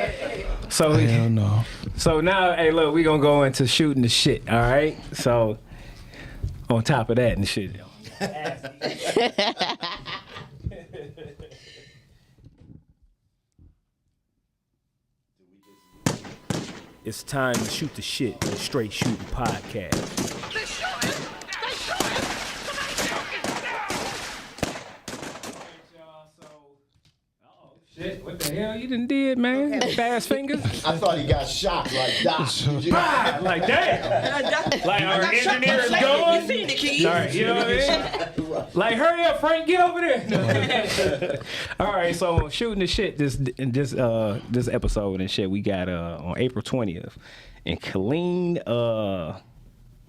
So, Hell no. so now, hey, look, we gonna go into shooting the shit. All right. So, on top of that and shit. It's time to shoot the shit. The Straight Shooting Podcast. hell you done did, man? Fast fingers. I thought he got shot like that. Like that. Like our engineer is gone. All right, you know what I mean? Like, hurry up, Frank, get over there. All right, so shooting the shit this episode and shit we got on April 20th in Killeen,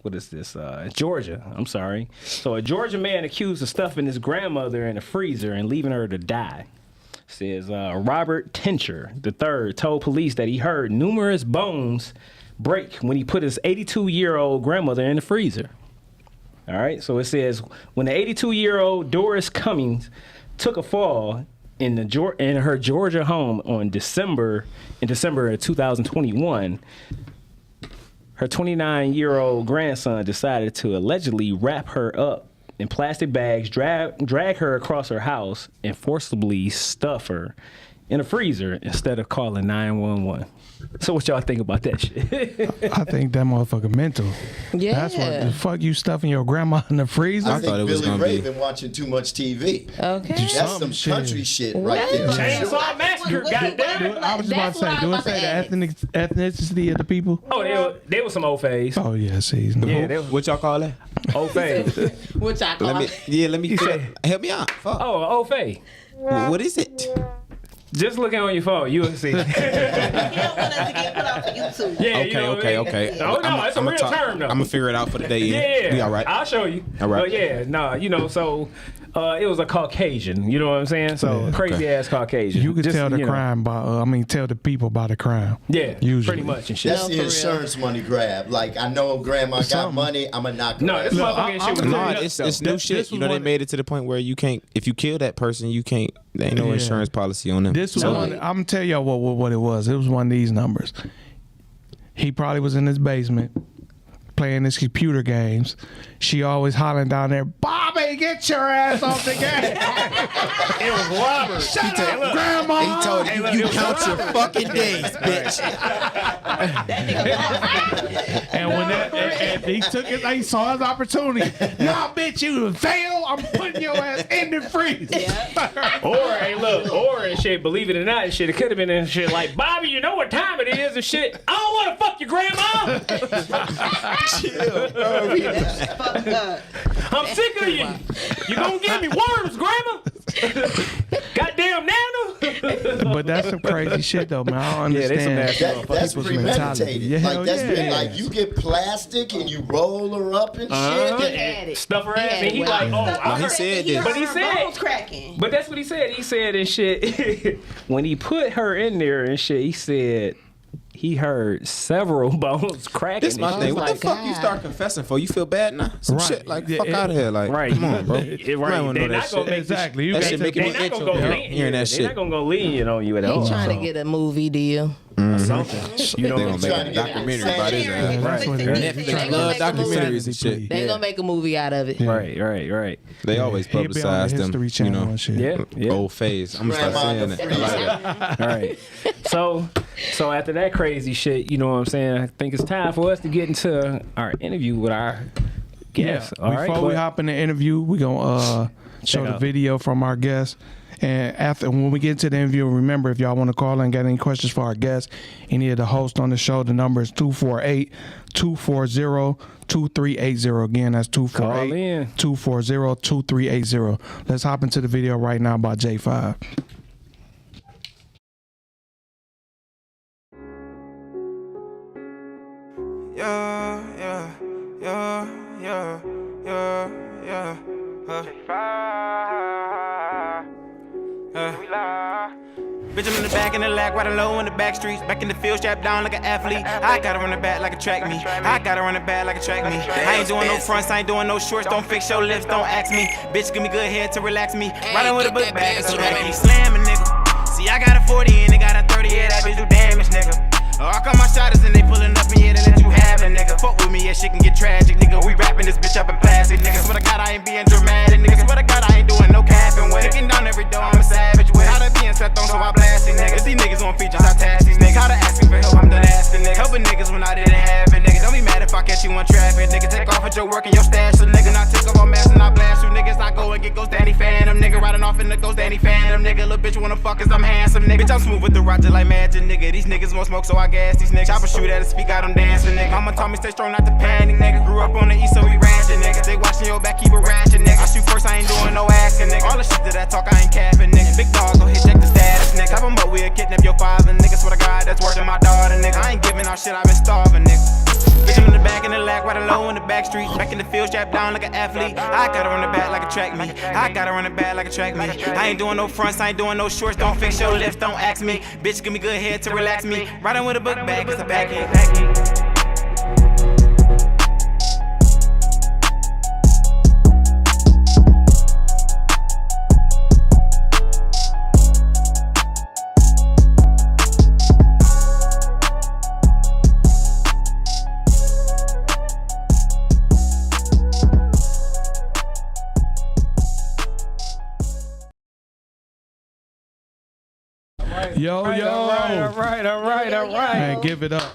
what is this? Georgia. I'm sorry. So a Georgia man accused of stuffing his grandmother in a freezer and leaving her to die. Says Robert Tincher III told police that he heard numerous bones break when he put his 82-year-old grandmother in the freezer. All right. So it says when the 82-year-old Doris Cummings took a fall in her Georgia home in December of 2021. Her 29-year-old grandson decided to allegedly wrap her up in plastic bags, drag her across her house, and forcibly stuff her in a freezer instead of calling 911. So what y'all think about that shit? I think that motherfucker mental. Yeah. That's what the fuck you stuffing your grandma in the freezer? I think Billy Ray been watching too much TV. Okay. That's some country shit right there. Chainsaw Massacre, goddamn. I was just about to say, do it say the ethnicity of the people? Oh, they were some old fays. Oh, yeah, see. Yeah, they was What y'all call that? old fays. Which I call Let me help me out. Fuck. Oh, old fay. What is it? Just looking on your phone, you will see. He don't want us to get put out for YouTube. Yeah, you know what I mean? Okay. Oh, no, it's a real term, though. I'm gonna figure it out for the day. Yeah, We all right. I'll show you. All right. But yeah, so it was a Caucasian. You know what I'm saying? So crazy ass Caucasian. You could Just, tell the you know. crime by, tell the people by the crime. Yeah, usually. pretty much and shit. That's the insurance money grab. Like, I know grandma got money, I'm going to knock her No, ass this out. motherfucking shit was No, nuts, it's though. new shit. You know, they made it to the point where you can't, if you kill that person, you can't, there ain't no Yeah. insurance policy on them. This was one, I'm going to tell y'all what it was. It was one of these numbers. He probably was in his basement playing his computer games. She always hollering down there, Bobby, get your ass off the game. It was Robert. Shut up, Grandma. He told you, you count your fucking days, bitch. And when and he took it, he saw his opportunity. Nah, bitch, you fail. I'm putting your ass in the freezer. Or and shit, believe it or not, and shit, it could have been and shit like, Bobby, you know what time it is and shit. I don't want to fuck your grandma. Chill, bro. That's fucked up. I'm sick of you. You gonna give me worms, grandma? Goddamn nana. But that's some crazy shit, though, man. I don't Yeah, they some understand. nasty That's people's premeditated. mentality. Yeah, Like, hell that's yeah. been like, you get plastic and you roll her up and shit. Stuff her ass, had and he it like, wild. oh, he said this. But he Her said, bones cracking. but that's what he said. He said and shit. When he put her in there and shit, he said he heard several bones cracking. This my and thing. shit. What the fuck you start confessing for? You feel bad now? Some Right. shit like Yeah, fuck out of here. Like, Right. come on, bro. Right. You might wanna They're know not that gonna shit. make Exactly. You That got shit to making They're me not gonna go itch lenient. hearing that They're shit. not gonna go lenient on you at He all. trying to get a movie deal. Something. You know They what I'm gonna saying? make a documentary about his ass. That's what it is. They Netflix gonna love make a movie. documentaries and shit. They gonna make a movie out of it. Right. They always He'll be on publicize the them, History you Channel know, and shit. Yeah. old phase. I'm gonna start saying that. I like it. All right. So after that crazy shit, you know what I'm saying? I think it's time for us to get into our interview with our guest. All right. Before we hop in the interview, we're going to show Check the out. video from our guest. And when we get into the interview, remember, if y'all want to call and get any questions for our guest, any of the hosts on the show, the number is 248-240-2380. Again, that's Call in. 248-240-2380. Let's hop into the video right now by J5. Bitch, I'm in the back in the lag, riding low in the back streets. Back in the field, strapped down like an athlete. I gotta run it back like a track me. I gotta run it back like a track me. I ain't doing no fronts, I ain't doing no shorts. Don't fix your lips, don't ask me. Bitch, give me good head to relax me. Riding with a book bag, so that keep slamming, nigga. See, I got a 40 and they got a 30, yeah, that bitch do damage, nigga. I call my shotters and they pulling up and yeah, they let you have it, nigga. Fuck with me, yeah, shit can get tragic, nigga. We rapping this bitch up in plastic, nigga. Swear to God, I ain't being dramatic, nigga. Swear to God, I ain't doing no capping with it. Kicking down every door, I'm a savage with it. How to be in slept on, so I blast it, nigga. See niggas on features, I task these niggas. How to asking for help, I'm done asking niggas. Helping niggas when I didn't have it, nigga. Don't be mad if I catch you on traffic, nigga. Take off at your work and your stash, so nigga. Not take up on mass and I blast you niggas. I go and get Ghost Danny Phantom, nigga. Riding off in the Ghost Danny Phantom, nigga. Little bitch wanna fuck cause I'm handsome, nigga. Bitch, I'm smooth with the Roger like magic, nigga. These niggas won't smoke, so I gas these niggas. Chopper shoot at a speak out, I'm dancing, nigga. Mama told me stay strong, not to panic, nigga. Grew up on the east, so we ratchet, nigga. They watching your back, keep it ratchet, nigga. I shoot first, I ain't doing no asking, nigga. All the shit that I talk, I ain't capping, nigga. Big dog, go hit, check the status, nigga. Top 'em up, we'll kidnap your father, nigga. Swear to God, that's worse than my daughter, nigga. I ain't giving out shit, I been starving, nigga. Bitch, I'm in the back in the lack, riding low in the back street. Back in the field, strapped down like an athlete. I gotta run the back like a track me. I gotta run the back like a track me. I ain't doing no fronts, I ain't doing no shorts. Don't fix your lips, don't ask me. Bitch, give me good head to relax me. Riding with a book bag, cause I back in. Yo, All right. Man, give it up.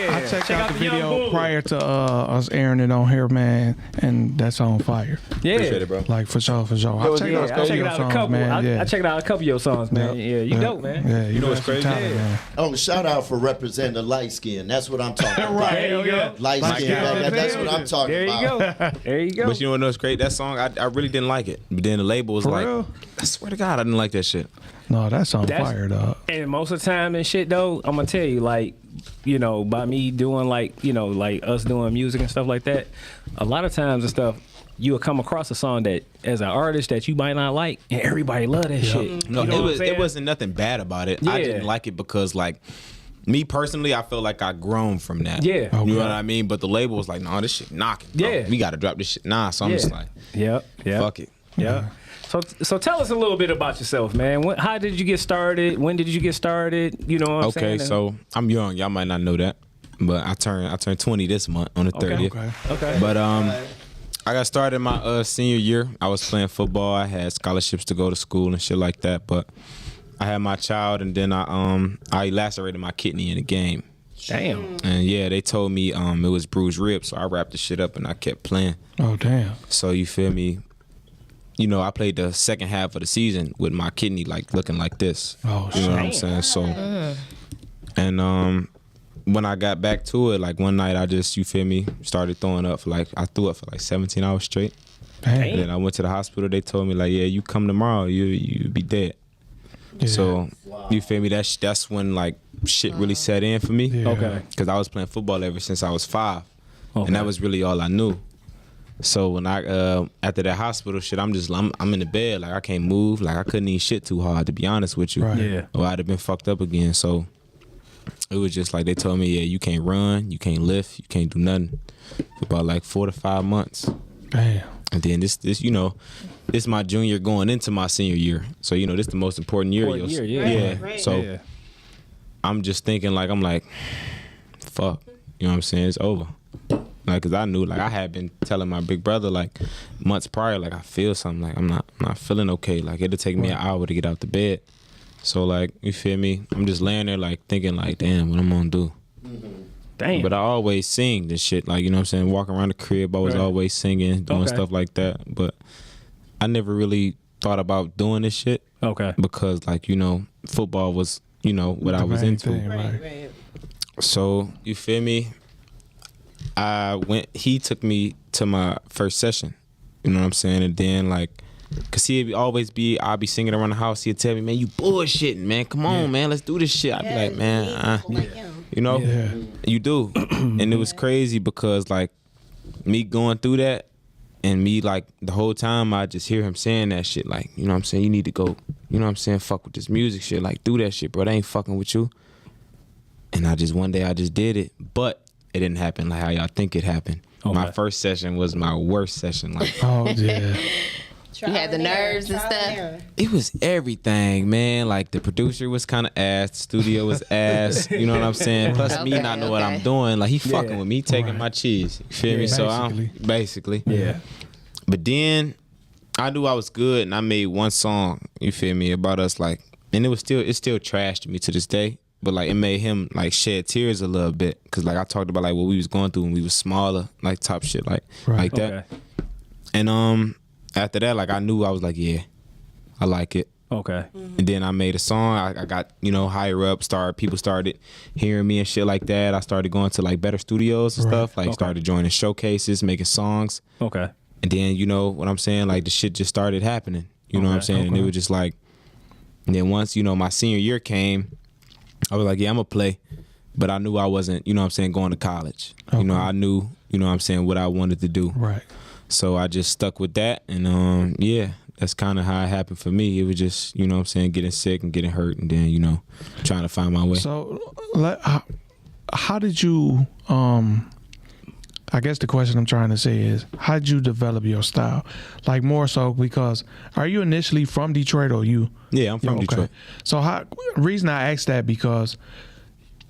I checked out the video prior to us airing it on here, man, and that's on fire. Yeah. Appreciate it, bro. Like, for sure. I checked out a couple. I checked out a couple of your songs, man. Yeah, you dope, man. Yeah, you know what's crazy, man. Oh, shout out for representing the light skin. That's what I'm talking about. There you go. Light skin, that's what I'm talking about. There you go. But you know what's great? That song, I really didn't like it. But then the label was For like, real? I swear to God, I didn't like that shit. No, that's on fire, dog. And most of the time and shit, though, I'm gonna tell you, like, you know, by me doing like, you know, like us doing music and stuff like that, a lot of times and stuff, you will come across a song that, as an artist, that you might not like, and everybody love that shit. No, you know it wasn't nothing bad about it. I didn't like it because, like, me personally, I feel like I grown from that. Yeah. Okay. You know what I mean? But the label was like, no, this shit knocking. Bro. Yeah. We got to drop this shit. Nah, so I'm just like, fuck it. Yeah. So tell us a little bit about yourself, man. How did you get started? When did you get started? You know what I'm saying? Okay, so I'm young. Y'all might not know that. But I turned 20 this month on the 30th. Okay. But I got started my senior year. I was playing football. I had scholarships to go to school and shit like that. But I had my child, and then I lacerated my kidney in the game. Damn. And yeah, they told me it was bruised ribs, so I wrapped the shit up and I kept playing. Oh, damn. So you feel me? You know, I played the second half of the season with my kidney like looking like this. Oh, you know what I'm saying? So, and when I got back to it, like one night I just, you feel me, started throwing up for like, I threw up for like 17 hours straight. Damn. And then I went to the hospital. They told me like, yeah, you come tomorrow, you be dead. Yeah. So you feel me? That's when like shit really set in for me. Yeah. Okay. Because I was playing football ever since I was 5, Okay. and that was really all I knew. So when I after that hospital shit, I'm in the bed, like I can't move, like I couldn't eat shit too hard, to be honest with you. Right. Yeah. Or I'd have been fucked up again. So it was just like they told me, yeah, you can't run, you can't lift, you can't do nothing for about like 4 to 5 months. Damn. And then this you know, this is my junior going into my senior year. So you know, this is the most important year. Yeah. Right. So Yeah. I'm just thinking like, fuck, you know what I'm saying? It's over. Like, cause I knew, like, I had been telling my big brother like months prior, like I feel something, like I'm not feeling okay. Like it'll take me an hour to get out the bed. So like, you feel me? I'm just laying there like thinking like, damn, what I'm gonna do? Damn. But I always sing this shit, like, you know what I'm saying? Walking around the crib, I was always singing, doing stuff like that. But I never really thought about doing this shit. Okay. Because like, you know, football was, you know, what I was into. Thing, right. Right. So you feel me? He took me to my first session, you know what I'm saying? And then like, cause I'll be singing around the house, he'd tell me, man, you bullshitting, man, come on, man, let's do this shit. I'd be like, man, you know, you do. And it was crazy because like me going through that and me like the whole time I just hear him saying that shit, like, you know what I'm saying, you need to go, you know what I'm saying, fuck with this music shit, like do that shit, bro, they ain't fucking with you. And one day I just did it, but it didn't happen like how y'all think it happened. Okay. My first session was my worst session. Like, Oh, yeah. You had the nerves and stuff. it was everything, man. Like the producer was kind of ass, the studio was ass. You know what I'm saying? Plus me not know what I'm doing. Like he fucking with me, taking my cheese. You feel me? So I'm basically. Yeah. But then I knew I was good, and I made one song. You feel me about us, like, and it's still trash to me to this day. But like it made him like shed tears a little bit because like I talked about like what we was going through when we was smaller, like top shit, like that. Okay. And after that, like I knew I was like, yeah, I like it. Okay. And then I made a song. I got higher up. People started hearing me and shit like that. I started going to like better studios and stuff. Like started joining showcases, making songs. Okay. And then you know what I'm saying. Like the shit just started happening. You know what I'm saying. And it was just like. And then once my senior year came. I was like, yeah, I'm going to play. But I knew I wasn't, what I'm saying, going to college. Okay. I knew, what I'm saying, what I wanted to do. Right. So I just stuck with that. And, yeah, that's kind of how it happened for me. It was just, what I'm saying, getting sick and getting hurt and then, trying to find my way. So how did you, I guess the question I'm trying to say is, how did you develop your style? Like more so because, are you initially from Detroit or you? Yeah, I'm from Detroit. So reason I asked that because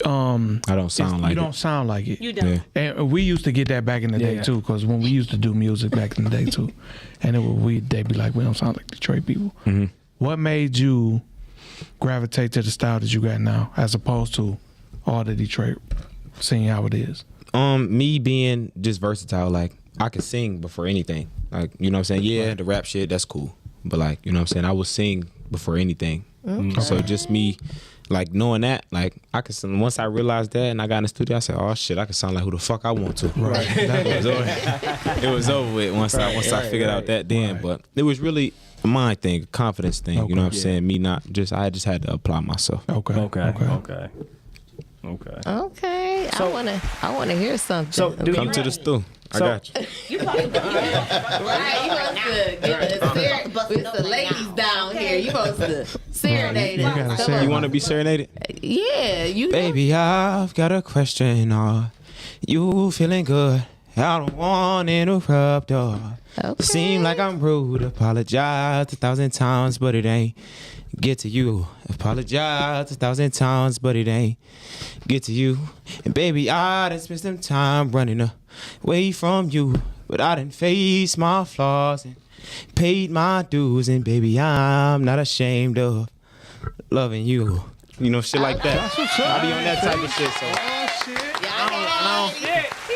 I don't sound like it. You don't sound like it. You don't. Yeah. And we used to get that back in the day too, because when we used to do music back in the day too, and they'd be like, we don't sound like Detroit people. Mm-hmm. What made you gravitate to the style that you got now, as opposed to all the Detroit, seeing how it is? Me being just versatile, like I could sing before anything. Like, you know what I'm saying? Yeah, the rap shit, that's cool. But like, you know what I'm saying? I would sing before anything. Okay. So just me, like knowing that, like I could. Once I realized that and I got in the studio, I said, "Oh shit, I can sound like who the fuck I want to." Right. It was over with once I figured out that then. Right. But it was really a mind thing, a confidence thing. Okay. You know what I'm saying? Me not just. I just had to apply myself. Okay. So, I wanna hear something. So come to the stool. I got you. You probably right. You supposed to get with the ladies down here. You supposed to serenade us. You want to be serenaded? Yeah, you. Baby, I've got a question. Are you feeling good? I don't want to interrupt. Okay. Seem like I'm rude. Apologize 1,000 times, but it ain't get to you. Apologize 1,000 times, but it ain't get to you. And baby, I done spent some time running away from you, but I done faced my flaws and paid my dues. And baby, I'm not ashamed of loving you. You know, shit like that. I be on that type of shit. So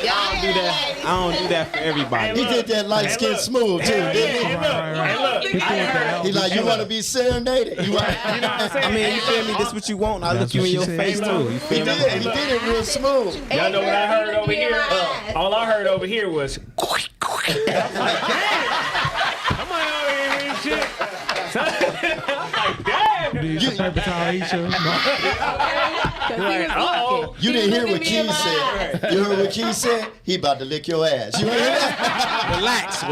I don't do that for everybody. He did that light skin smooth too, didn't he? Look. He like, you want to be serenaded? You know what I'm saying? I mean, you feel me? This what you want. I look you in your face too. You He feel me? did it real smooth. Y'all know what I heard over here? All I heard over here was. I'm like, damn. Come on over here and shit. I'm like, damn. You paper towel each other? Like, uh-oh. You didn't hear what Keith said. You heard what Keith said? He about to lick your ass. You heard that? Relax.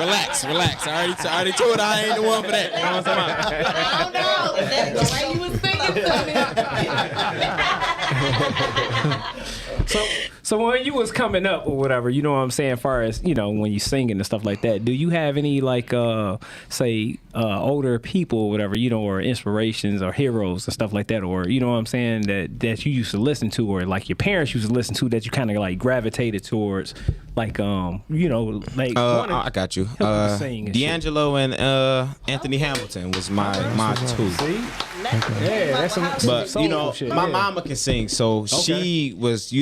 I already told her I ain't the one for that. You know what I'm talking about? I don't know. That's the way you was thinking to me. So when you was coming up or whatever, you know what I'm saying, as far as, when you singing and stuff like that, do you have any like say older people or whatever, or inspirations or heroes and stuff like that, or you know what I'm saying, that you used to listen to, or like your parents used to listen to, that you kind of like gravitated towards, like like I got you. D'Angelo and Anthony Hamilton was my two. See? Yeah, that's some but soul shit. My mama can sing, so she was,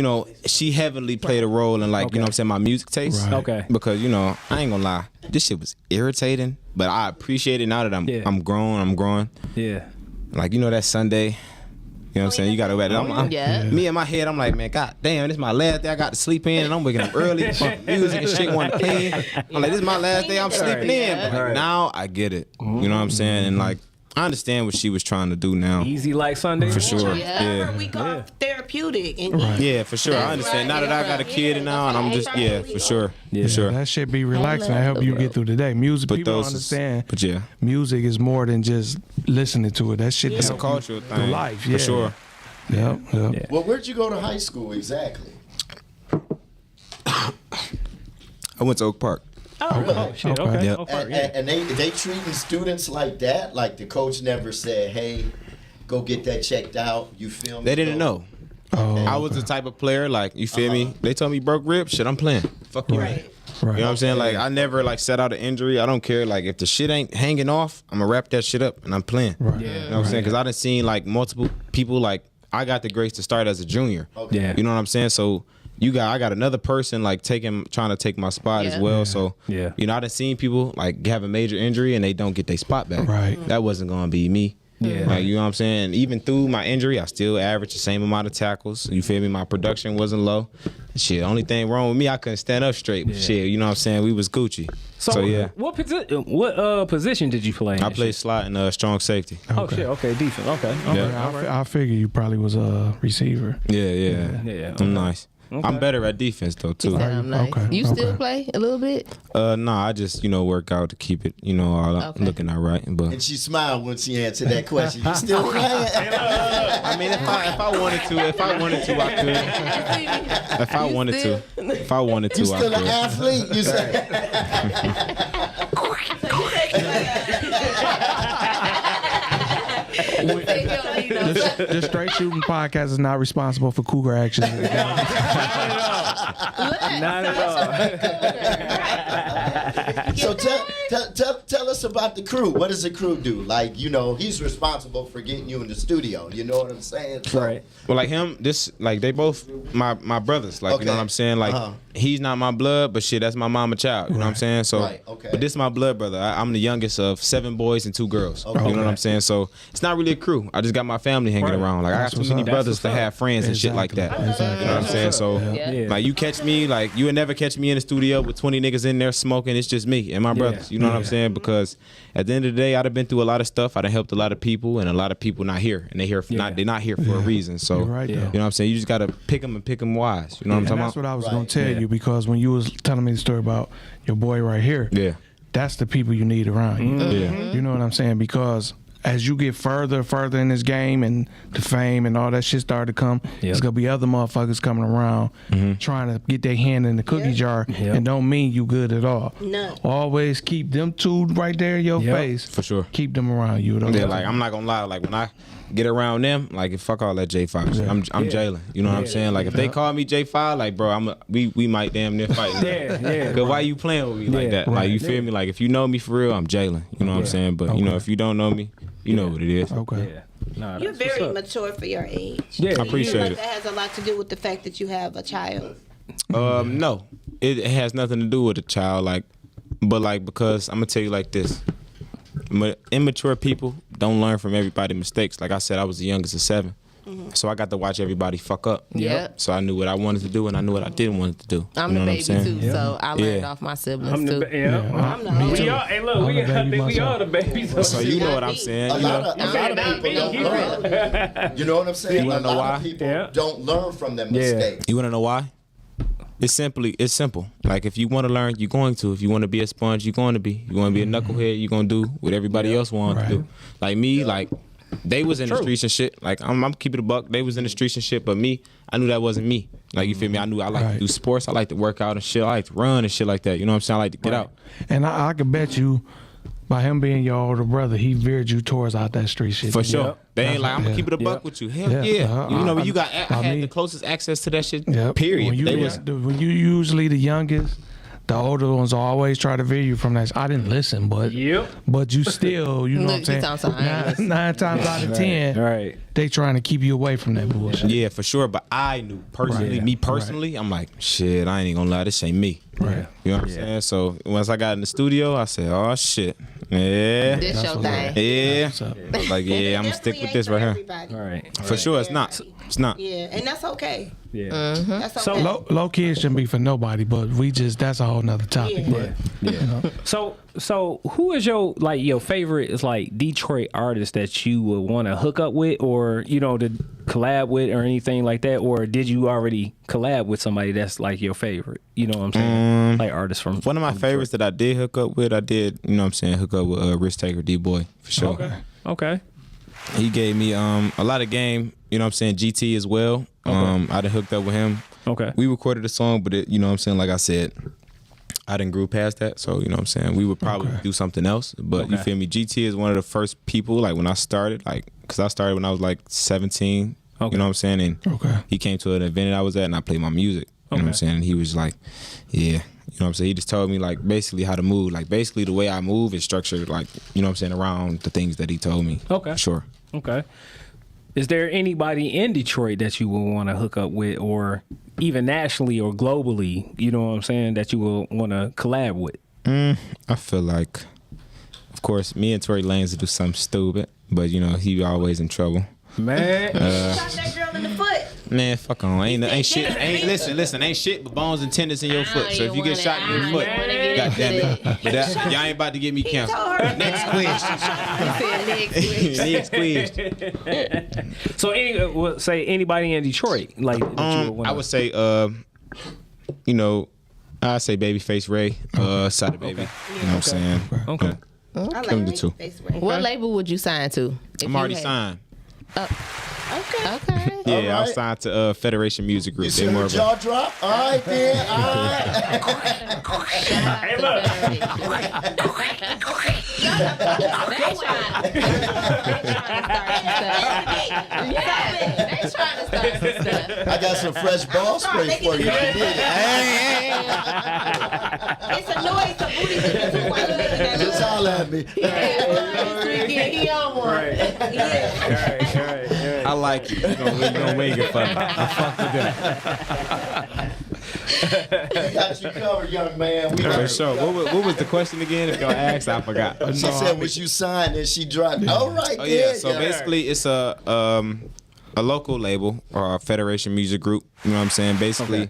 she heavily played a role in like, you know what I'm saying, my music taste. Right. Okay. Because, I ain't gonna lie, this shit was irritating, but I appreciate it now that I'm grown. Yeah. Like, that Sunday, you know what I'm saying? You gotta wear it. Yeah. Me in my head, I'm like, man, god damn, this is my last day I got to sleep in, and I'm waking up early, music and shit want to play. I'm like, this is my last day I'm sleeping in. But like, now I get it. You know what I'm saying? And like, I understand what she was trying to do now. Easy like Sunday. For sure. Yeah. We call therapeutic. And Yeah, for sure. I understand. Now that I got a kid now, and I'm just, for sure. For sure. That shit be relaxing. That help you get through the day. Music, But people those understand. But yeah. Music is more than just listening to it. That shit It's a help cultural you thing. through life. For sure. Yep. Yeah. Well, where'd you go to high school exactly? I went to Oak Park. oh, really? Shit, Okay. okay. Yep. Okay. And they treating students like that? Like the coach never said, hey, go get that checked out. You feel me? They didn't know. Oh, I was the type of player, like, you feel me? They told me broke ribs, shit, I'm playing. Fuck you. Right. Right. You know what I'm saying? Like I never like set out an injury. I don't care. Like if the shit ain't hanging off, I'm gonna wrap that shit up and I'm playing. Right. Yeah. You know what I'm saying? Because I done seen like multiple people. Like I got the grace to start as a junior. Okay. Yeah. You know what I'm saying? So I got another person like trying to take my spot as well. So Yeah. you know I done seen people like have a major injury and they don't get their spot back. Right. That wasn't gonna be me. Yeah. Like, you know what I'm saying? Even through my injury, I still averaged the same amount of tackles. You feel me? My production wasn't low. Shit, only thing wrong with me, I couldn't stand up straight. But shit, you know what I'm saying? We was Gucci. So yeah. what position did you play in? I played slot and strong safety. Oh shit, okay, defense. Okay. Yeah. I figure you probably was a receiver. Yeah. Yeah. I'm nice. I'm better at defense though too. Sound nice. Okay, You still okay. play a little bit? Nah, I just work out to keep it all looking all right. But And she smiled when she answered that question. You still playing? I mean, if I wanted to, I could. If I wanted to, You still I an could. athlete? You said. The Straight Shooting podcast is not responsible for cougar actions. Not at all. So tell us about the crew. What does the crew do? Like, he's responsible for getting you in the studio. You know what I'm saying? So, Right. Well, like him, they both my brothers. Like, you know Okay. what I'm saying? Like, he's not my blood, but shit, that's my mama child. You know what I'm saying? So, Right, okay. but this is my blood brother. I'm the youngest of 7 boys and 2 girls. Okay. You know what I'm saying? So it's not really a crew. I just got my family hanging Right. around. Like I got too what's many up. brothers That's to what's have friends and shit like that. Exactly. You know what I'm saying? So, Yeah. like you catch me, like you would never catch me in the studio with 20 niggas in there smoking. It's just me and my brothers. You know what I'm saying? Because at the end of the day, I'd have been through a lot of stuff. I'd have helped a lot of people, and a lot of people not here, and they're not here for a reason. So You're right, you though. know what I'm saying? You just gotta pick them and pick them wise. You know what I'm And talking that's about? what I was Right. gonna tell Yeah. you, because when you was telling me the story about your boy right here, Yeah. that's the people you need around you. Yeah. You know what I'm saying? Because as you get further in this game and the fame and all that shit started to come, there's gonna be other motherfuckers coming around trying to get their hand in the cookie jar and don't mean you good at all. No. Always keep them two right there in your face. For sure. Keep them around you. Don't Yeah, like I'm not gonna lie. Like when I get around them, like fuck all that J5 shit. I'm Jalen. You know what I'm saying? Like if they call me J5, like bro, we might damn near fight. Yeah. Cause why you playing with me like that? Right. Like you feel me? Like if you know me for real, I'm Jalen. You know what I'm saying? But you know if you don't know me, you know what it is. Okay. Yeah. Nah, You're that's what's very up. mature for your age. Yeah. I appreciate Like it. that has a lot to do with the fact that you have a child. No, it has nothing to do with a child. But because I'm gonna tell you like this. Immature people don't learn from everybody's mistakes. Like I said, I was the youngest of 7. So I got to watch everybody fuck up. Yep. So I knew what I wanted to do and I knew what I didn't want to do. I'm You know the what baby saying? too, so I learned Yeah. off my siblings I'm too. the I'm the we all. Hey, look, I think we all the babies. So you know what I'm saying? A You lot know? of people don't learn. You know what I'm saying? You A wanna know lot why? of people Yeah. don't learn from their mistakes. You want to know why? It's simple. Like if you want to learn, you're going to. If you want to be a sponge, you're going to be. You want to be a knucklehead, you're going to do what everybody else wants to do. Like me, like they was in the streets and shit. Like I'm keeping it a buck. They was in the streets and shit, but me, I knew that wasn't me. Like you feel me? I knew I like to do sports. I like to work out and shit. I like to run and shit like that. You know what I'm saying? I like to get out. And I could bet you, by him being your older brother, he veered you towards out that street shit. For sure. Yep. They ain't like, I'm gonna Yeah. keep it a buck with you. Hell yeah. Yeah. You know, when you got, I I had mean- the closest access to that shit, Yep. period. When you, They was, when you usually the youngest, the older ones always try to veer you from that. I didn't listen, but Yep. but you still, you know what I'm Look, saying? you sound so honest. Nine times out of 10, Right. they trying to keep you away from that bullshit. yeah, for sure. But I knew personally, Right. me personally, I'm like, shit, I ain't even gonna lie, this ain't me. Right. You know what I'm saying? So once I got in the studio, I said, oh shit. Yeah. This your what's thing. up. Yeah. So, Like, yeah, I'm gonna stick with this right here. All right. For sure, it's not. It's not. Yeah, and that's okay. Yeah. That's So okay. low kids shouldn't be for nobody, but that's a whole nother topic. Yeah. But So who is your favorite is like Detroit artist that you would want to hook up with or to collab with or anything like that, or did you already collab with somebody that's like your favorite? You know what I'm saying? Like artists from One of my favorites that I did hook up with, hook up with Risk Taker D-Boy, for sure. Okay. He gave me a lot of game, GT as well. I done hooked up with him. Okay. We recorded a song, but like I said, I didn't grew past that. So, we would probably do something else. But you feel me? GT is one of the first people, like when I started, because I started when I was like 17. Okay. You know what I'm saying? And Okay. he came to an event that I was at and I played my music. You know what I'm saying? And he was like, yeah. You know what I'm saying? He just told me like basically how to move. Like basically the way I move is structured like, you know what I'm saying, around the things that he told me. Okay. Sure. Okay. Is there anybody in Detroit that you would want to hook up with, or even nationally or globally, you know what I'm saying, that you will want to collab with? I feel like, of course, me and Tory Lanez will do something stupid, but you know, he always in trouble. Man. Shot that girl in the foot. Man, fuck on. Ain't shit. Listen, ain't shit but bones and tendons in your foot. So if you get shot in your foot, God damn it. But y'all ain't about to get me canceled. Next question. Next question. So say anybody in Detroit, like that you would I would say you know, I say Babyface Ray, Sada Baby. You know what I'm saying? Okay. I like Them the two. face ring. What label would you sign to? I'm already signed. Okay. Yeah, All I'm right. signed to Federation Music Group. You They see more the of a, jaw drop? All right, then. All right. Hey, look. They trying to start some stuff. I got some fresh ball spray for you. It's a noise to booty too while you making that Just noise. holler at me. He on one. Right. I like you. You gonna wing it for me. I fuck with that. Got you covered, young man. We For heard. sure. What was the question again? If y'all asked, I forgot. She said, "Was you signed?" And she dropped. All right, Oh yeah. then. So basically, it's a local label or a Federation Music Group. You know what I'm saying? Basically,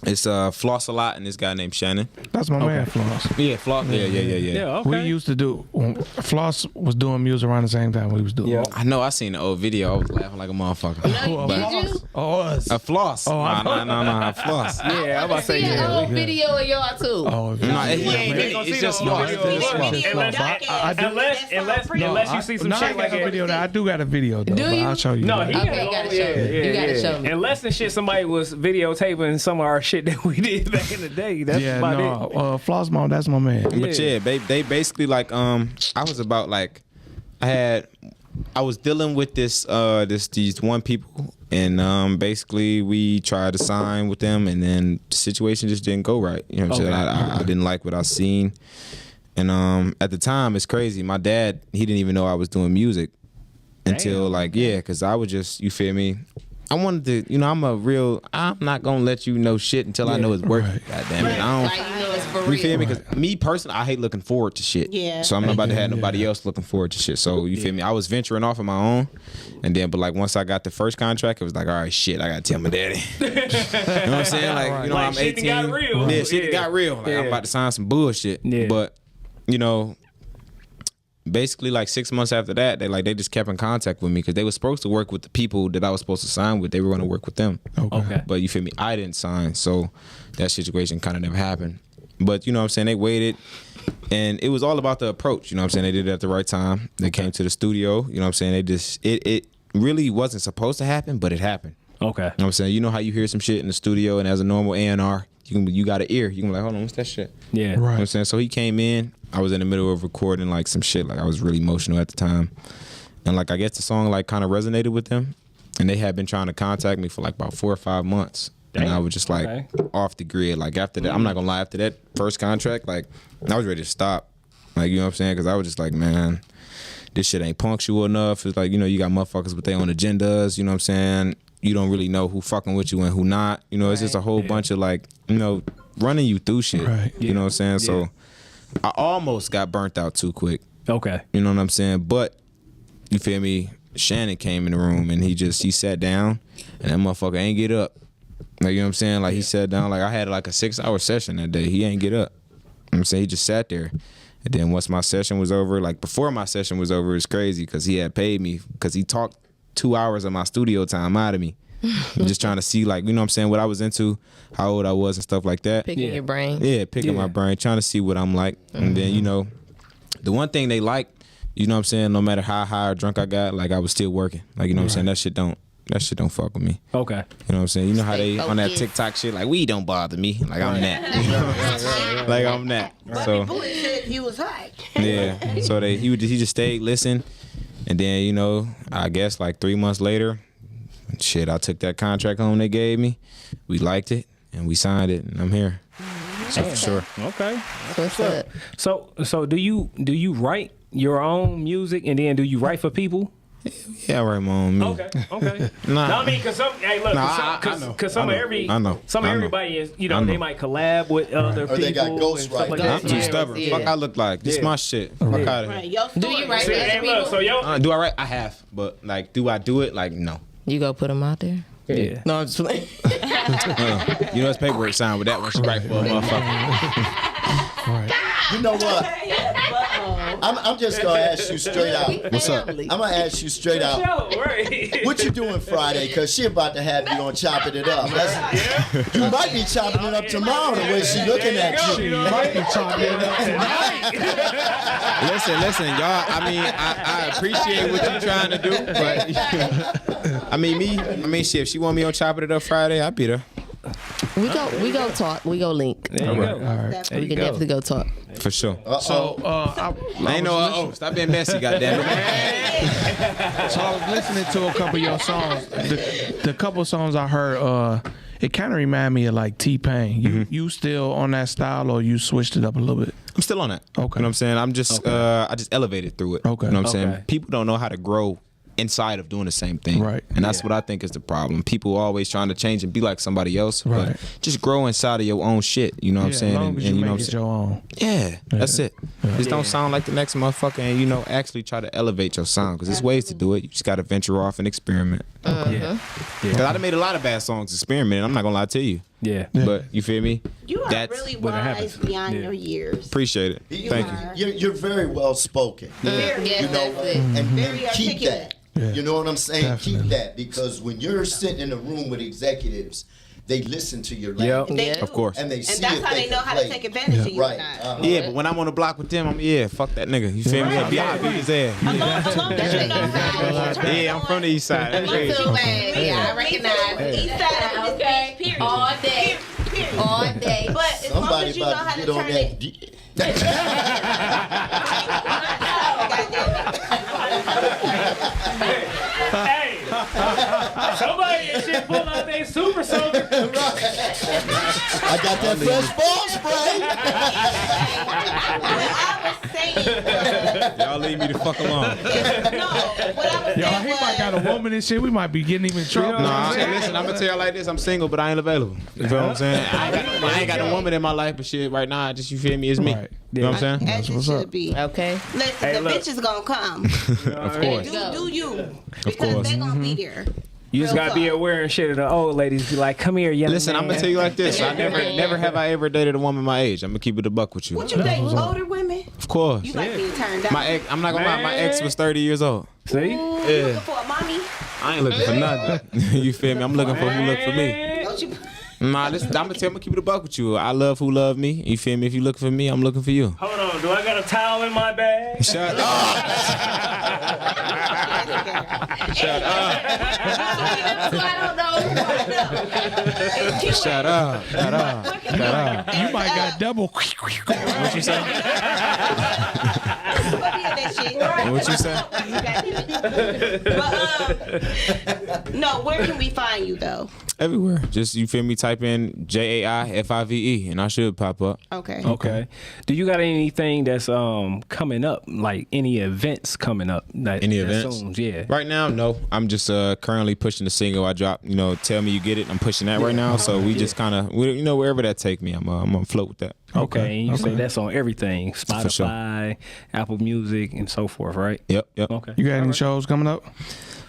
it's Floss a lot and this guy named Shannon. That's my man, Floss. Yeah, Floss. Yeah. Yeah, okay. We used to do when Floss was doing music around the same time we was doing. Yeah. I know. I seen the old video. I was laughing like a motherfucker. Did you? Oh, us. A Floss. Oh, I No. Floss. Yeah, I'm about to say See an yeah. old video of y'all too. Oh, if No, he ain't We in gonna it. It's see just the Floss. video. Unless you see some no, shit I like got a video. that. I do got a video though. Do but you? I'll show you. No, that. he Okay, you gotta show me. You gotta show me. Unless the shit somebody was videotaping some of our shit that we did back in the day. That's yeah, about it. no. Floss Mom, that's my man. But yeah, they basically like I was about like I was dealing with these one people and basically we tried to sign with them and then the situation just didn't go right. You know what I'm saying? I didn't like what I seen. And at the time it's crazy. My dad, he didn't even know I was doing music until because I was just, you feel me? I wanted to, you know, I'm not gonna let you know shit until I know it's working. Right. God damn it. I don't Like you know it's for You real. feel me? Because me personally, I hate looking forward to shit. Yeah. So I'm not about to have nobody else looking forward to shit. So you feel me? I was venturing off on my own, and then but like once I got the first contract, it was like, all right, shit, I gotta tell my daddy. You know what I'm saying? Like you know, Like, I'm shit 18. got real. Yeah, shit Yeah. got real. Like I'm Yeah. about to sign some bullshit. Yeah. But you know. Basically, like 6 months after that, they just kept in contact with me because they were supposed to work with the people that I was supposed to sign with. They were going to work with them. Okay. But you feel me? I didn't sign, so that situation kind of never happened. But you know what I'm saying? They waited, and it was all about the approach. You know what I'm saying? They did it at the right time. They came to the studio. You know what I'm saying? They just it really wasn't supposed to happen, but it happened. Okay. You know what I'm saying? You know how you hear some shit in the studio, and as a normal A&R, you got an ear. You can be like, hold on, what's that shit? Yeah. You know what I'm Right. saying? So he came in. I was in the middle of recording like some shit. Like I was really emotional at the time. And like I guess the song like kind of resonated with them. And they had been trying to contact me for like about 4 or 5 months. And Damn. I was just like Okay. off the grid. Like after that, I'm not gonna lie, after that first contract, like I was ready to stop. Like, you know what I'm saying? Because I was just like, man, this shit ain't punctual enough. It's like, you know, you got motherfuckers with their own agendas. You know what I'm saying? You don't really know who fucking with you and who not. You know, it's just a whole bunch of like, you know, running you through shit. Right. You know what I'm saying? So I almost got burnt out too quick. Okay. You know what I'm saying? But you feel me? Shannon came in the room and he sat down and that motherfucker ain't get up. Like, you know what I'm saying? Like he sat down, like I had like a 6-hour session that day. He ain't get up. You know what I'm saying? He just sat there. And then once my session was over, like before my session was over, it's crazy because he had paid me because he talked 2 hours of my studio time out of me. Just trying to see, like, you know what I'm saying, what I was into, how old I was and stuff like that. Picking your brain. Yeah, picking my brain, trying to see what I'm like. And then, you know, the one thing they like, you know what I'm saying, no matter how high or drunk I got, like I was still working. Like, you know what I'm saying, that shit don't fuck with me. Okay. You know what I'm saying? You know how they on that focused. TikTok shit, like, weed don't bother me. Like I'm that. You know what I'm saying? Like I'm that. So Booty said you was hot. yeah. So he just stayed, listened, and then, you know, I guess like 3 months later, shit, I took that contract home they gave me. We liked it. and we signed it, and I'm here. So for sure. Okay. What's up? So do you write your own music and then do you write for people? Yeah, I write my own music. Okay. Nah. No, I mean, cause everybody is, they might collab with other people. Or they got ghost and stuff like writers. that. I'm too stubborn. Yeah. Fuck I look like. This is my shit. Fuck out of here. Do you write for other Hey, look, so people? Do I write? I have, but like, do I do it? Like, no. You go put them out there? Yeah. No, I'm just playing. You know, it's paperwork signed with that one. She write for a motherfucker. You know what? I'm just gonna ask you straight out. What's up? I'm gonna ask you straight out. What you doing Friday? Cause she about to have you on chopping it up. You might be chopping it up tomorrow the way she looking at you. Might be chopping it up tonight. Listen, y'all. I mean, I appreciate what you're trying to do, but I mean, shit. If she want me on chopping it up Friday, I'll be there. We go talk. We go link. There you go. All right. There We you can go. definitely go talk. For sure. So I ain't no stop being messy, goddamn it. So I was listening to a couple of your songs. The couple of songs I heard, it kind of remind me of like T-Pain. You still on that style, or you switched it up a little bit? I'm still on that. Okay. You know what I'm saying? I'm just I just elevated through it. Okay. You know what I'm Okay. saying? People don't know how to grow inside of doing the same thing. Right. And that's what I think is the problem. People always trying to change and be like somebody else. Right. But just grow inside of your own shit. You know what I'm saying? As long as you you know make what it I'm your own. saying? Yeah, that's it. Just don't sound like the next motherfucker, and actually try to elevate your sound. Because there's ways to do it. You just got to venture off and experiment. Yeah. Because I done made a lot of bad songs experimenting. I'm not gonna lie to you. Yeah. But you feel me? You are really what wise happens. beyond Yeah. your years. Appreciate it. Thank you. You're very well spoken. Yes, You know, that's it. and Very keep articulate. that. Yeah. You know what I'm saying? Definitely. Keep that, because when you're sitting in a room with executives, they listen to your Yep. language. They Yeah. do. Of course. And they And see that's if how they can know how to play. take advantage of you. Right. or not. Yeah, but when I'm on the block with them, fuck that nigga. You feel me? Yeah, I beat his ass. As long as they know how to turn Yeah, I'm from the east side. That's Me crazy. too, man. Yeah, I recognize. East side of this Okay. bitch, period. All day. All day. But as long Somebody as you know about how to to get on turn that. it. Hey, somebody and shit pull out their super soldier. I got that fresh ball spray. What I was saying Y'all leave me the fuck alone. no, what I was Yo, saying he was, might got a woman and shit. We might be getting him in trouble. Listen, I'm gonna tell y'all like this. I'm single, but I ain't available. You feel what I'm saying? I ain't got a woman in my life, but shit, right now, just you feel me, it's me. Right. You know what I'm saying? as it what's should up. be. Okay. Listen, Hey, the look. bitch is gonna come. Of course. Do you? Because course. they gonna be there. You just Real gotta be talk. aware and shit of the old ladies. Be like, come here, young Listen, man. I'm gonna tell you like this. I never have I ever dated a woman my age. I'm gonna keep it a buck with you. What you think? Older women? Of course. You like being turned down? My ex, I'm not gonna lie, my ex was 30 years old. See? You looking for a mommy? I ain't looking for nothing. You feel me? I'm looking for who look for me. Don't you? Nah, listen, I'm gonna keep it a buck with you. I love who love me. You feel me? If you looking for me, I'm looking for you. Hold on, do I got a towel in my bag? Shut up. Shut up. So I don't know. Shut up. Shut up. Shut up. You might got double. What you say? What you say? But no, where can we find you though? Everywhere. Just, you feel me? Type in JAIFIVE and I should pop up. Okay. Okay. Do you got anything that's coming up? Like any events coming up? Any events? Soon? Yeah. Right now, no. I'm just currently pushing the single I dropped. You know, Tell Me You Get It. I'm pushing that right now. So we just kind of, you know, wherever that take me, I'm gonna float with that. Okay. And you say that's on everything: For sure. Spotify, Apple Music, and so forth, right? Yep. Okay. You got any shows coming up?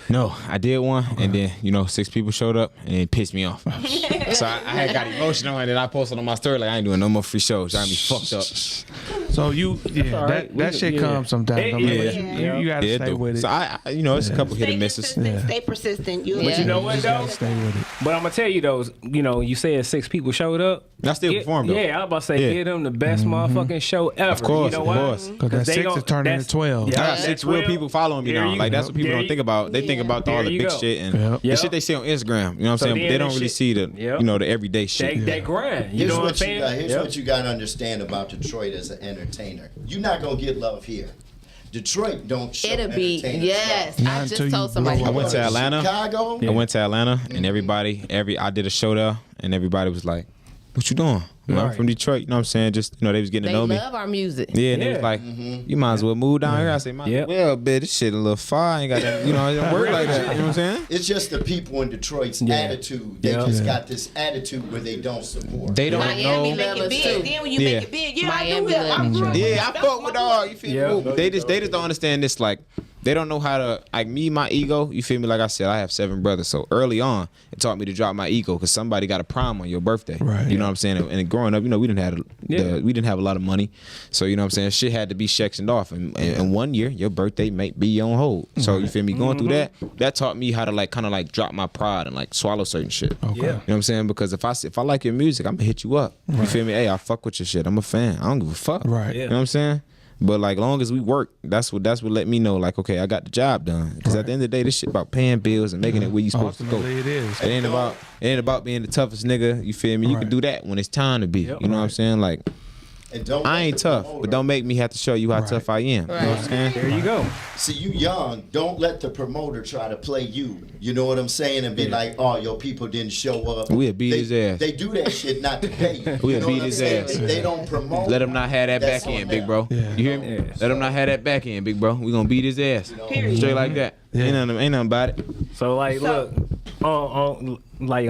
No, I did one, and then 6 people showed up, and it pissed me off. So I had got emotional, and then I posted on my story like I ain't doing no more free shows. I me fucked up. So that shit comes sometimes. I mean, Yeah. You gotta Yeah, stay do. with it. So it's a couple hit Stay and misses. consistent. Stay persistent. You But you know what though? Stay with it. But I'm gonna tell you those. You said 6 people showed up. I still performed though. Yeah, I was about to say, Yeah. give them the best motherfucking show ever. Of course, you know of why? course. Because that they 6 gon- is turning that's- to 12. I got that's 6 real people following me There now. you Like that's go. what people There don't you- think about. They think about all There the you big go. shit and Yep. the shit they see on Instagram. You know what I'm So saying? But then they don't that really shit- see the Yep. the everyday shit. That grind. You Here's know what I'm what you saying? got. Here's Yep. what you got to understand about Detroit as an entertainer. You're not gonna get love here. Detroit don't show It'll be entertainers yes. Not I until just you told somebody. blow I went to Atlanta. Chicago. I went to Atlanta and everybody, I did a show there and everybody was like, what you doing? You know, I'm from Detroit. You know what I'm saying? Just, they was getting to know me. They love our music. Yeah, and they was like, you might as well move down here. I say, well, bitch, this shit a little far. I ain't got that, it don't work like that. You know what I'm saying? It's just the people in Detroit's attitude. They just got this attitude where they don't support. They don't Miami know. love us Big. too. Then when you make it big, Miami I'm love from. Yeah, I fuck with all. You feel me? They just don't understand this. Like, they don't know how to, like me, my ego. You feel me? Like I said, I have 7 brothers. So early on, it taught me to drop my ego because somebody got a prom on your birthday. Right. You know what I'm saying? And growing up, we didn't have a lot of money. So you know what I'm saying? Shit had to be sectioned off. And 1 year, your birthday might be on hold. So you feel me? Going through that taught me how to kind of drop my pride and swallow certain shit. Okay. You know what I'm saying? Because if I like your music, I'm gonna hit you up. You feel me? Hey, I fuck with your shit. I'm a fan. I don't give a fuck. Right. You know what I'm saying? But long as we work, that's what let me know. Okay, I got the job done. Because at the end of the day, this shit about paying bills and making it where you supposed to go. Ultimately, it is. It ain't about being the toughest nigga. You feel me? You can do that when it's time to be. You know what I'm saying? I ain't tough, but don't make me have to show you how tough I am. You know what I'm saying? There you go. See, you young. Don't let the promoter try to play you. You know what I'm saying? And be like, oh, your people didn't show up. We'll beat his ass. They do that shit not to pay you. We'll You know beat what I'm his saying? ass. They don't promote. Let him not have that That's back end, on big them. bro. Yeah. You hear me? Yeah. Let him not have that back end, big bro. We gonna beat his ass. Straight like that. Ain't nothing about it. So look, on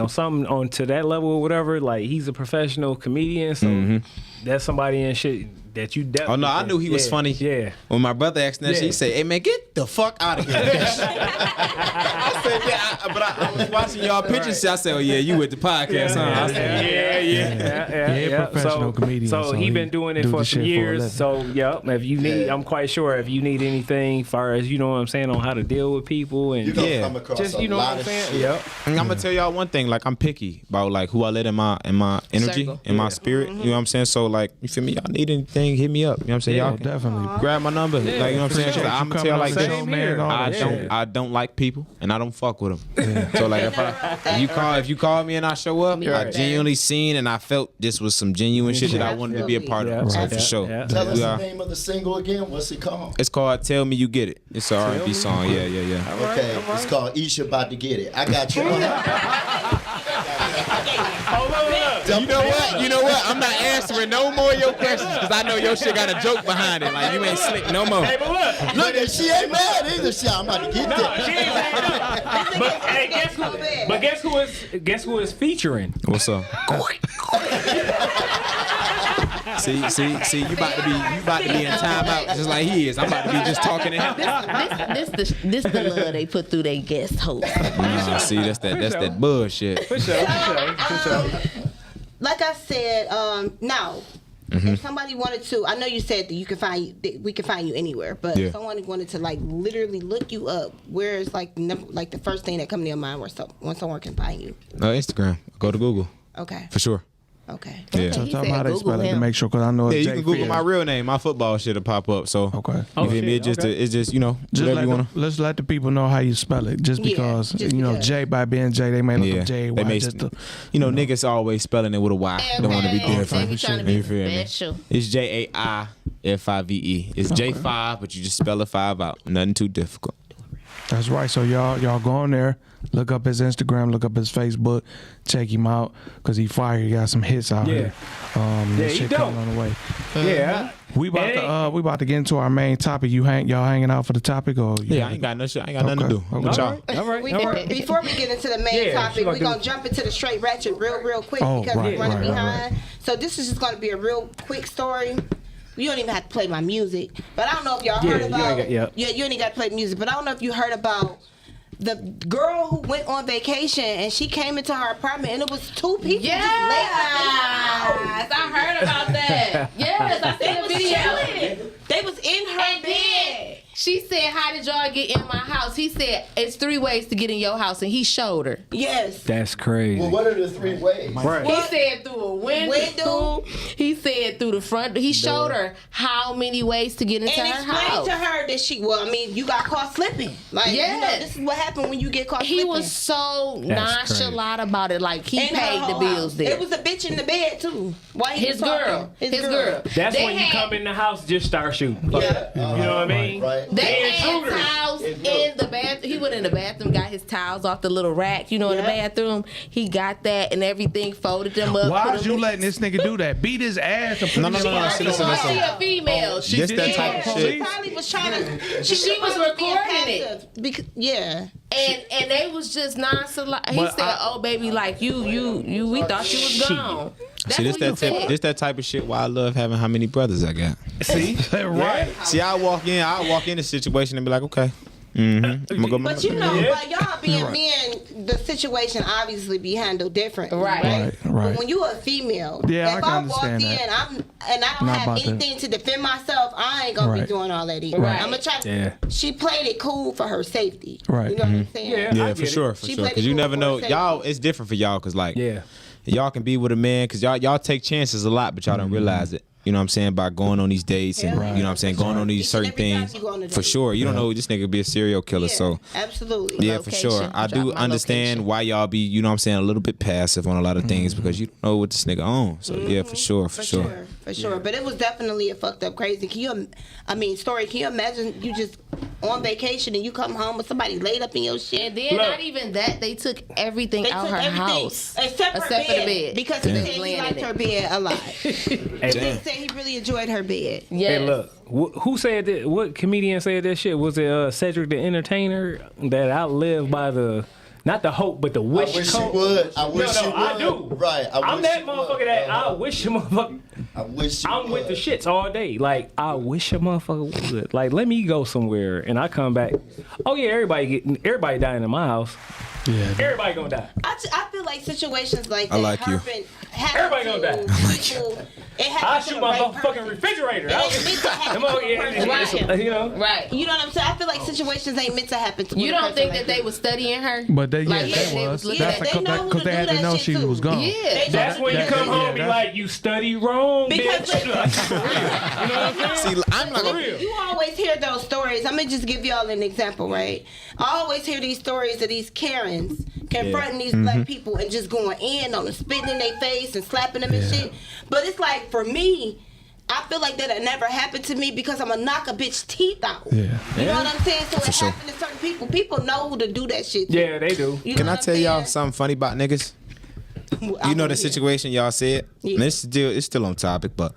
something on to that level or whatever, he's a professional comedian, so that's somebody in shit that you definitely. Oh no, I knew he was funny. Yeah. When my brother asked that shit, he said, "Hey man, get the fuck out of here." I said, but I was watching y'all pictures. I said, "Oh yeah, you with the podcast, huh?" I said, Yeah, professional comedian, So he been doing it do for the some shit for a years. living. So if you need, I'm quite sure if you need anything, far as you know what I'm saying, on how to deal with people and You're gonna come across just a know lot what I'm of saying. shit. Yep. And I'm gonna tell y'all one thing. I'm picky about who I let in my energy, Circle. in my spirit. You know what I'm saying? So you feel me? Y'all need anything? Hit me up. You know what I'm saying? Yeah, Y'all can definitely. grab my number. You know what I'm saying? Appreciate you I'm gonna coming tell on the this. show, man, all I that don't. shit. I don't like people, and I don't fuck with them. So if you call me and I show up, I genuinely seen and I felt this was some genuine shit that I wanted to be a part of. So for sure. Tell us the name of the single again. What's it called? It's called "Tell Me You Get It." It's an R&B song. Yeah. Okay, it's called Isha About to Get It. I got you. You know what? I'm not answering no more of your questions because I know your shit got a joke behind it. You ain't slick no more. Hey, but look. Look, and she ain't mad either. I'm about to get No, she ain't mad. But hey, guess who is featuring? What's up? See, you about to be in timeout just like he is. I'm about to be just talking to him. This the love they put through their guest host. Nah, see, that's that bullshit. For sure. Like I said, now, if somebody wanted to, I know you said that we can find you anywhere, but if someone wanted to literally look you up, where is the first thing that comes to your mind when someone can find you? Instagram. Go to Google. Okay. For sure. Okay. Yeah. So He tell me said how they Google spell it to him. make sure, because I know Yeah, it's you can Google my real name. My football shit'll pop up. So Okay. you feel me? It's just Just whatever you wanna. let's let the people know how you spell it. Just because, J by being J, they may look up J, they Y. may, Just to, niggas always spelling it with a Y. Don't want to be different. They be trying to You be feel me? special. It's JAIFIVE. It's J5, but you just spell the 5 out. Nothing too difficult. That's right. So y'all go on there, look up his Instagram, look up his Facebook, check him out, because he fire. He got some hits out here. This he shit dope. coming on the way. Yeah. We about to get into our main topic. Y'all hanging out for the topic, or Yeah, I ain't got no shit. I ain't got nothing to do. Okay. With y'all. All right. Before we get into the main topic, we're going to jump into the straight ratchet real quick because we're running behind. So this is just going to be a real quick story. You don't even have to play my music, but I don't know if y'all heard about. You ain't got to play music, but I don't know if you heard about the girl who went on vacation and she came into her apartment and it was 2 people Yes, just laid out. I heard about that. Yes, I seen the video. Chilling. They was in her And bed. then she said, "How did y'all get in my house?" He said, "It's 3 ways to get in your house," and he showed her. Yes. That's crazy. Well, what are the 3 ways? Right. He said through a window. He said through the front. He showed her how many ways to get into And her explained house. to her that you got caught slipping. This is what happened when you get caught slipping. He was so That's nonchalant about it, like he In her paid the whole bills house. there. It was a bitch in the bed too. Why he His was talking? girl. His girl. That's They when you had- come in the house, just start shooting. Yeah. You know what I mean? Right. They had towels in the bathroom. He went in the bathroom, got his towels off the little rack, in the bathroom. He got that and everything, folded them up. Why is you letting this nigga do that? Beat his ass and put No. She a female. She This did that type of shit. She probably was trying to. She was recording it. Because, yeah. And they was just nonchalant. He said, "Oh baby, like you, we thought you was gone." See, this that type of shit why I love having how many brothers I got. See, right? See, I walk in a situation and be like, okay. I'm gonna go But but y'all being men, the situation obviously be handled different. Right. But when you a female, Yeah, if I I can walked in, understand I don't Not have about that. anything to defend myself, I ain't gonna be Right. doing all that either. Right. I'm gonna try. Yeah. She played it cool for her safety. Right. You know what I'm saying? Yeah. Yeah, I for get it. sure. She played Because it you cool never for know. her safety. Y'all, it's different for y'all. Because like, Yeah. y'all can be with a man. Because y'all take chances a lot, but y'all don't realize it. You know what I'm saying? By going on these dates and, Right. you know what I'm saying? Going on these Each and certain every time things. you go on a For date. sure. You don't know this nigga be a serial killer. Yeah, So, absolutely. yeah, for sure. Location. I Drop do my understand location. why y'all be, you know what I'm saying, a little bit passive on a lot of things because you don't know what this nigga on. So, yeah, for sure. For sure. But it was definitely a fucked up crazy. Can you imagine you just on vacation and you come home with somebody laid up in your shit? And then not even that, they took everything They out took her everything house except for the bed because he Damn. said he Laying liked in her it. bed a lot. Hey, He said he really enjoyed her bed. Yes. Hey, look, who said that? What comedian said that shit? Was it Cedric the Entertainer that outlived by the, not the hope, but the wish I wish code? you would. I wish you would. I do. Right. I'm that motherfucker that I wish a motherfucker. I wish you I'm with the would. shits all day. Like, I wish a motherfucker would. Like, let me go somewhere and I come back. Oh yeah, everybody dying in my house. Yeah. Everybody gonna die. I feel like situations like that I like you. happen Everybody gonna to die. people. It I happens to shoot the my right motherfucking person. refrigerator. It ain't meant to happen to the person. Right. You know. Right. You know what I'm saying? I feel like situations ain't meant to happen to You a don't person think like that they was studying her? But they Like, they was. looking That's at- they know who because to they had do to that know shit she to. was gone. Yeah. That's when you that- come yeah, home and be that's- like, you study wrong, Because bitch. Like, for real. You know what I'm saying? See, I'm not For gonna. real. You always hear those stories. I'm gonna just give y'all an example, right? I always hear these stories of these Karens confronting these black people and just going in on them, spitting in their face and slapping them and shit. But it's like, for me, I feel like that'll never happen to me because I'm gonna knock a bitch teeth out. Yeah. You know what I'm saying? So it happens to certain people. People know who to do that shit to. Yeah, they do. You know Can what I I'm tell y'all saying? something funny about niggas? You know the situation y'all said? Yeah. And it's still on topic, but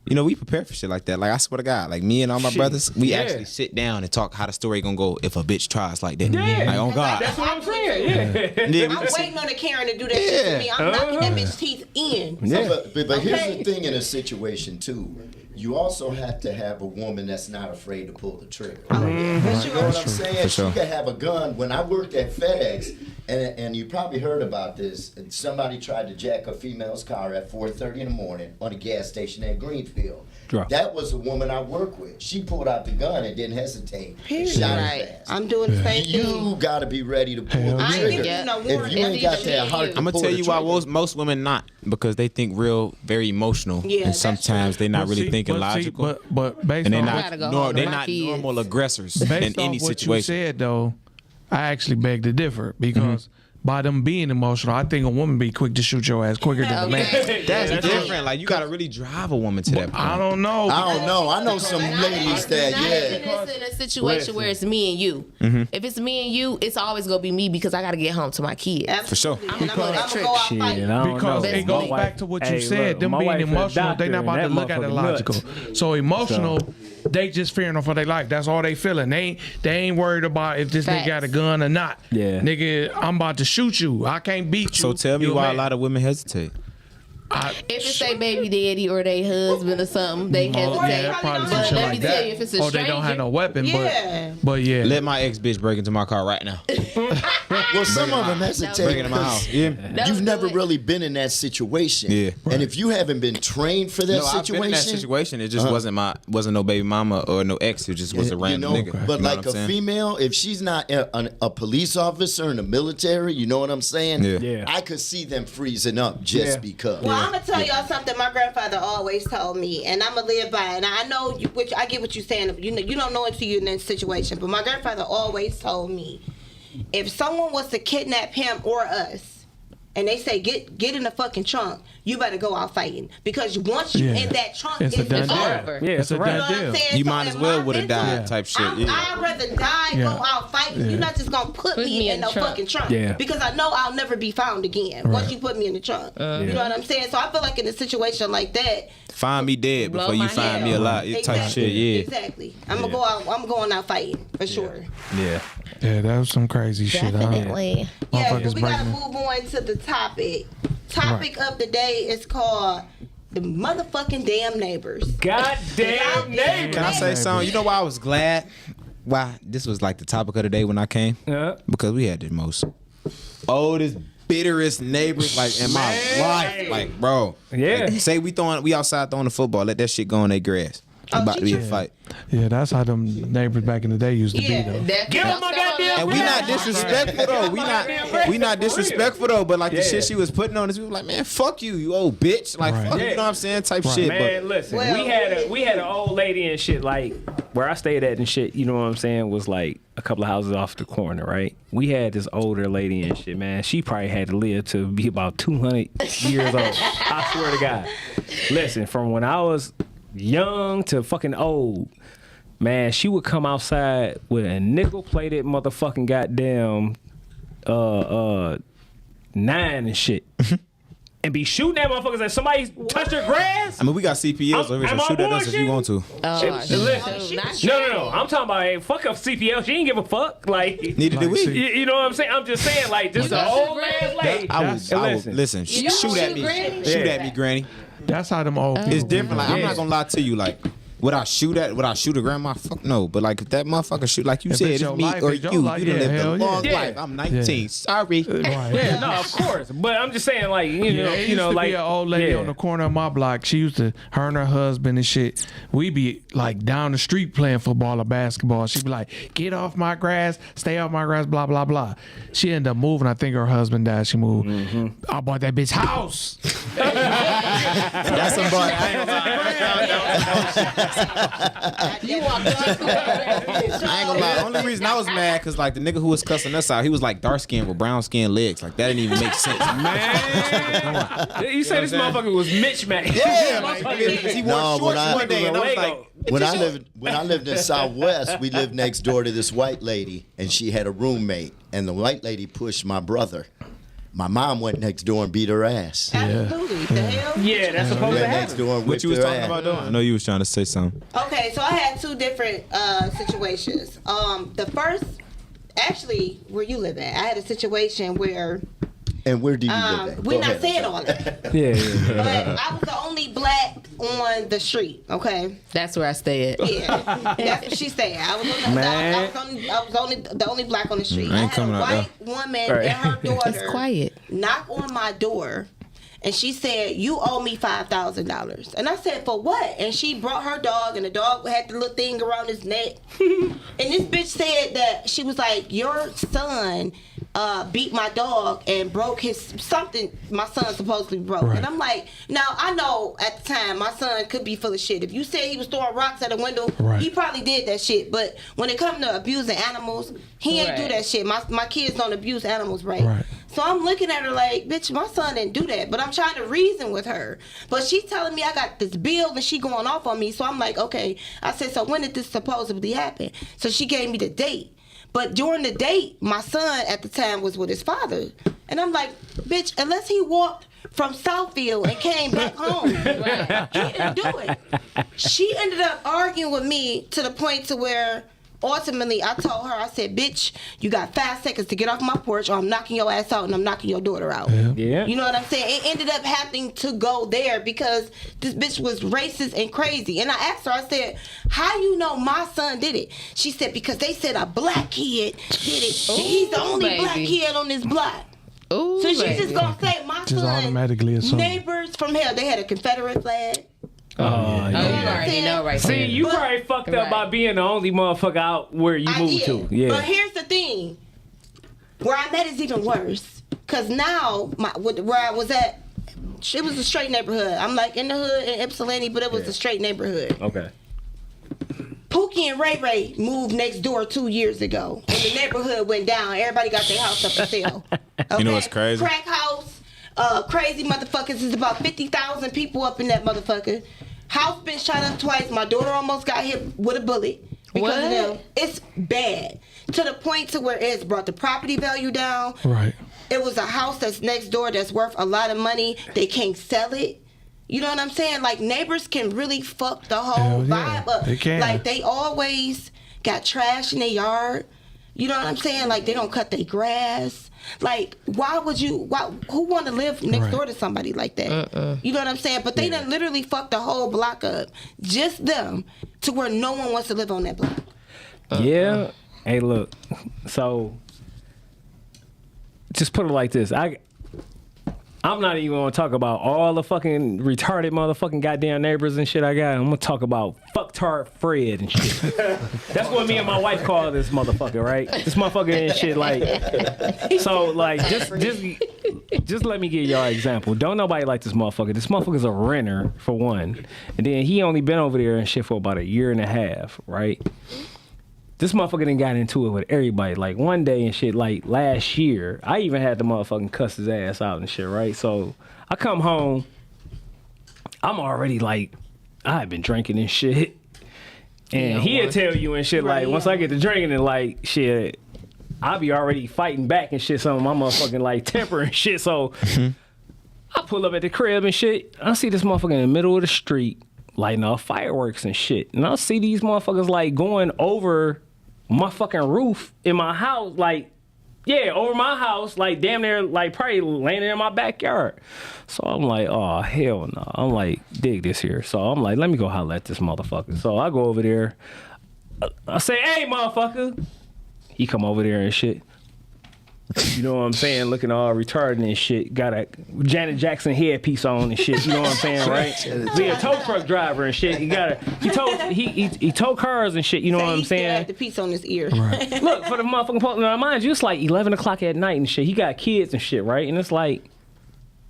you know, we prepare for shit like that. Like, I swear to God, like me and all my brothers, we Yeah. actually sit down and talk how the story gonna go if a bitch tries like that. Yeah. Like, on God. That's what I'm saying. Yeah. Yeah, I'm we- waiting on a Karen to do that shit to me. I'm knocking that bitch teeth in. But here's Okay. the thing in a situation too. You also have to have a woman that's not afraid to pull the trigger. For You know sure. what I'm saying? For sure. She could have a gun. When I worked at FedEx, and you probably heard about this, and somebody tried to jack a female's car at 4:30 in the morning on a gas station at Greenfield. Drop. That was a woman I worked with. She pulled out the gun and didn't hesitate. Period. Shot Right. his ass. I'm doing the same thing. You gotta be ready to pull the I ain't trigger. giving you no If warning. you ain't got It's that either heart you. to I'm gonna pull tell the you why trigger. most women not, because they think very emotional, Yeah, and that's sometimes they're not But really see- thinking but see, logical, but based and they're on not gotta go home they're to my not kids. normal aggressors in based any on what situation. you said though, I actually beg to differ because by them being emotional, I think a woman be quick to shoot your ass quicker than a man. That's different. Like, you gotta really drive a woman to that point. I don't know. I don't know. I know some ladies that, Not yeah. even in a situation where it's me and you. Mm-hmm. If it's me and you, it's always gonna be me because I gotta get home to my kids. For sure. And I'm gonna go out Shit, fighting. I don't Because know. it My goes wife- back to what you hey, said. look, them my being wife is a emotional, they doctor, not about and to that look at it motherfucker logical. nuts. So emotional, they just fearing for their life. That's all they feeling. They ain't worried about if this nigga Facts. got a gun or not. Yeah. Nigga, I'm about to shoot you. I can't beat you. So tell me You why a man. lot of women hesitate. If it's their baby daddy or their husband or something, they hesitate. Yeah, probably some But shit let like me that. tell you, if it's a Or they don't have stranger- no weapon. Yeah. But yeah. Let my ex bitch break into my car right now. Well, some of them hesitate Bring it to my house. because Yeah. That you've was never good. really been in that situation. Yeah. And if you haven't been trained for that No, I've been in that situation. It just wasn't no baby mama or no ex. It just was a random nigga. But You know like what a I'm saying? female, if she's not a police officer in the military, you know what I'm saying? Yeah. Yeah. I could see them freezing up just Yeah. because. Well, I'm gonna tell y'all something my grandfather always told me, and I'm gonna live by it. And I know, which I get what you're saying. You know, you don't know until you're in that situation. But my grandfather always told me, if someone was to kidnap him or us, and they say get in the fucking trunk, you better go out fighting, because once you in that trunk, it's a done deal. over. Yeah, It's a done deal. You might as well would have died type shit. I'd rather die, go out fighting. You're not just gonna put me in no fucking trunk. Yeah. Because I know I'll never be found again once you put me in the trunk. You know what I'm saying? So I feel like in a situation like that, Find me dead Blow before you my find head me off. alive. Type shit, yeah. Exactly. I'm gonna go out. I'm going out fighting for sure. Yeah. Yeah, that was some crazy shit. Definitely. Yeah, Motherfuckers we gotta breaking- move on to the topic. Topic of the day is called the motherfucking damn neighbors. Goddamn neighbor. Can I say something? You know why I was glad? Why this was like the topic of the day when I came? Because we had the most oldest, bitterest neighbors like in my life. Like, bro. Yeah. Like, say we outside throwing the football, let that shit go in their grass. It's about to be a fight. Yeah, that's how them neighbors back in the day used to be though. Give him my goddamn And we not disrespectful though. We not disrespectful though. But like the shit she was putting on us, we were like, man, fuck you, you old bitch. Like, fuck, you know what I'm saying? Type shit. Man, listen, we had an old lady and shit, like where I stayed at and shit, you know what I'm saying, was like a couple of houses off the corner, right? We had this older lady and shit, man. She probably had to live to be about 200 years old. I swear to God. Listen, from when I was young to fucking old, man, she would come outside with a nickel-plated motherfucking goddamn 9 and shit. And be shooting at motherfuckers like somebody touched her grass. I mean, we got CPLs over here, so shoot at us if you want to. No. I'm talking about, hey, fuck up CPL. She ain't give a fuck. Like, neither did we. You know what I'm saying? I'm just saying, like, just an old ass lady. I would listen. Shoot at me. Shoot at me, Granny. That's how them old people. It's different. Like, I'm not gonna lie to you. Like, would I shoot a grandma? Fuck no. But like, if that motherfucker shoot, like you If said, it's it's your me life, or it's your you. life, You done yeah, lived a hell long yeah. life. I'm 19. Yeah. Sorry. Right. Yeah, no, of course. But I'm just saying, like, It used to like be an old lady on the corner of my block. She used to, her and her husband and shit, we be like down the street playing football or basketball. She'd be like, get off my grass, stay off my grass, blah, blah, blah. She ended up moving. I think her husband died. She moved. I bought that bitch house. That's some boy. You walked right through I ain't gonna lie. The only reason I was mad because like the nigga who was cussing us out, he was like dark skinned with brown skinned legs. Like that didn't even make sense. Man, you said this motherfucker was Mitch Mac. Yeah, like, he wore No, shorts when I- one day, and I was like, When I lived in Southwest, we lived next door to this white lady, and she had a roommate, and the white lady pushed my brother. My mom went next door and beat her ass. Absolutely. The hell? Yeah, that's supposed to Went next happen. door and what whipped you was her talking ass. about doing? I know you was trying to say something. Okay, so I had 2 different situations. The first, actually, where you live at, I had a situation where And where do you live at? we're Go not ahead. saying all that, Yeah. but I was the only black on the street. Okay. That's where I stay at. Yeah, that's what she said. I was the only black on the street. I I ain't had a coming out white woman and her daughter It's quiet. knock on my door, and she said, "You owe me $5,000." And I said, "For what?" And she brought her dog, and the dog had the little thing around his neck. And this bitch said that she was like, "Your son beat my dog and broke his something my son supposedly broke." Right. And I'm like, now I know at the time my son could be full of shit. If you said he was throwing rocks at a window, Right. he probably did that shit. But when it comes to abusing animals, he ain't do Right. that shit. My kids don't abuse animals, right? Right. So I'm looking at her like, bitch, my son didn't do that. But I'm trying to reason with her. But she's telling me I got this bill and she going off on me. So I'm like, okay. I said, so when did this supposedly happen? So she gave me the date. But during the date, my son at the time was with his father. And I'm like, bitch, unless he walked from Southfield and came back home, he didn't do it. She ended up arguing with me to the point to where ultimately I told her, I said, bitch, you got 5 seconds to get off my porch or I'm knocking your ass out and I'm knocking your daughter out. Yeah. You know what I'm saying? It ended up having to go there because this bitch was racist and crazy. And I asked her, I said, how you know my son did it? She said, because they said a black kid did it. And he's the only baby. black kid on this block. Ooh, So she's baby. just gonna say my Just son, automatically assume. neighbors from hell, they had a Confederate flag. Oh, you already know right See, there. you But- probably fucked up Right. by being the only motherfucker out where you I moved did. to. Yeah. But here's the thing. Where I'm at is even worse. Cause now where I was at, it was a straight neighborhood. I'm like in the hood in Ypsilanti, but it was a straight neighborhood. Okay. Pookie and Ray Ray moved next door 2 years ago. And the neighborhood went down. Everybody got their house up for sale. You know what's crazy? Crack house, Crazy motherfuckers. There's about 50,000 people up in that motherfucker. House been shot up twice. My daughter almost got hit with a bullet because of them. It's bad to the point to where it's brought the property value down. Right. It was a house that's next door that's worth a lot of money. They can't sell it. You know what I'm saying? Like, neighbors can really fuck the whole vibe up. They can. Like, they always got trash in their yard. You know what I'm saying? Like, they don't cut their grass. Like, who want to live next door to somebody like that? You know what I'm saying? But they done literally fucked the whole block up. Just them, to where no one wants to live on that block. Yeah. Hey, look. So, just put it like this. I'm not even gonna talk about all the fucking retarded motherfucking goddamn neighbors and shit I got. I'm gonna talk about fucktard Fred and shit. That's what me and my wife call this motherfucker, right? This motherfucker and shit, like. So, like, just let me give y'all an example. Don't nobody like this motherfucker. This motherfucker's a renter, for one. And then he only been over there and shit for about 1.5 years, right? This motherfucker done got into it with everybody. Like, one day and shit, like, last year, I even had the motherfucking cuss his ass out and shit, right? So, I come home, I'm already, like, I had been drinking and shit. And he'll tell you and shit, like, once I get to drinking and, like, shit, I be already fighting back and shit, some of my motherfucking, like, temper and shit. So, I pull up at the crib and shit. I see this motherfucker in the middle of the street lighting off fireworks and shit. And I see these motherfuckers, like, going over my fucking roof in my house, like, over my house, like, damn near, like, probably landing in my backyard. So I'm like, oh, hell no. I'm like, dig this here. So I'm like, let me go holler at this motherfucker. So I go over there. I say, hey, motherfucker. He come over there and shit. You know what I'm saying? Looking all retarded and shit. Got a Janet Jackson headpiece on and shit. You know what I'm saying, right? Be a tow truck driver and shit. He tow cars and shit. You know what I'm saying? He had the piece on his ear. Right. Look, for the motherfucking now, mind you, it's like 11 o'clock at night and shit. He got kids and shit, right? And it's like,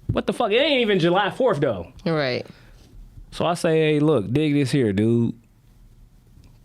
what the fuck? It ain't even July 4th though. Right. So I say, hey, look, dig this here, dude.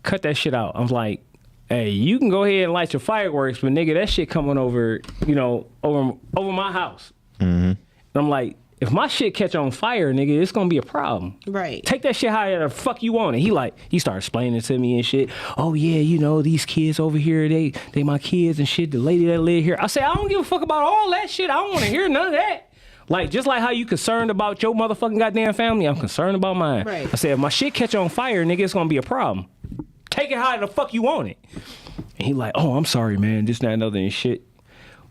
Cut that shit out. I'm like, hey, you can go ahead and light your fireworks, but nigga, that shit coming over, you know, over my house. And I'm like, if my shit catch on fire, nigga, it's gonna be a problem. Right. Take that shit however the fuck you want it. He started explaining it to me and shit. Oh yeah, you know, these kids over here, they my kids and shit. The lady that live here. I say, I don't give a fuck about all that shit. I don't want to hear none of that. Like, just like how you concerned about your motherfucking goddamn family, I'm concerned about mine. Right. I said, if my shit catch on fire, nigga, it's gonna be a problem. Take it how the fuck you want it. And he like, oh, I'm sorry, man. This, that, and other and shit.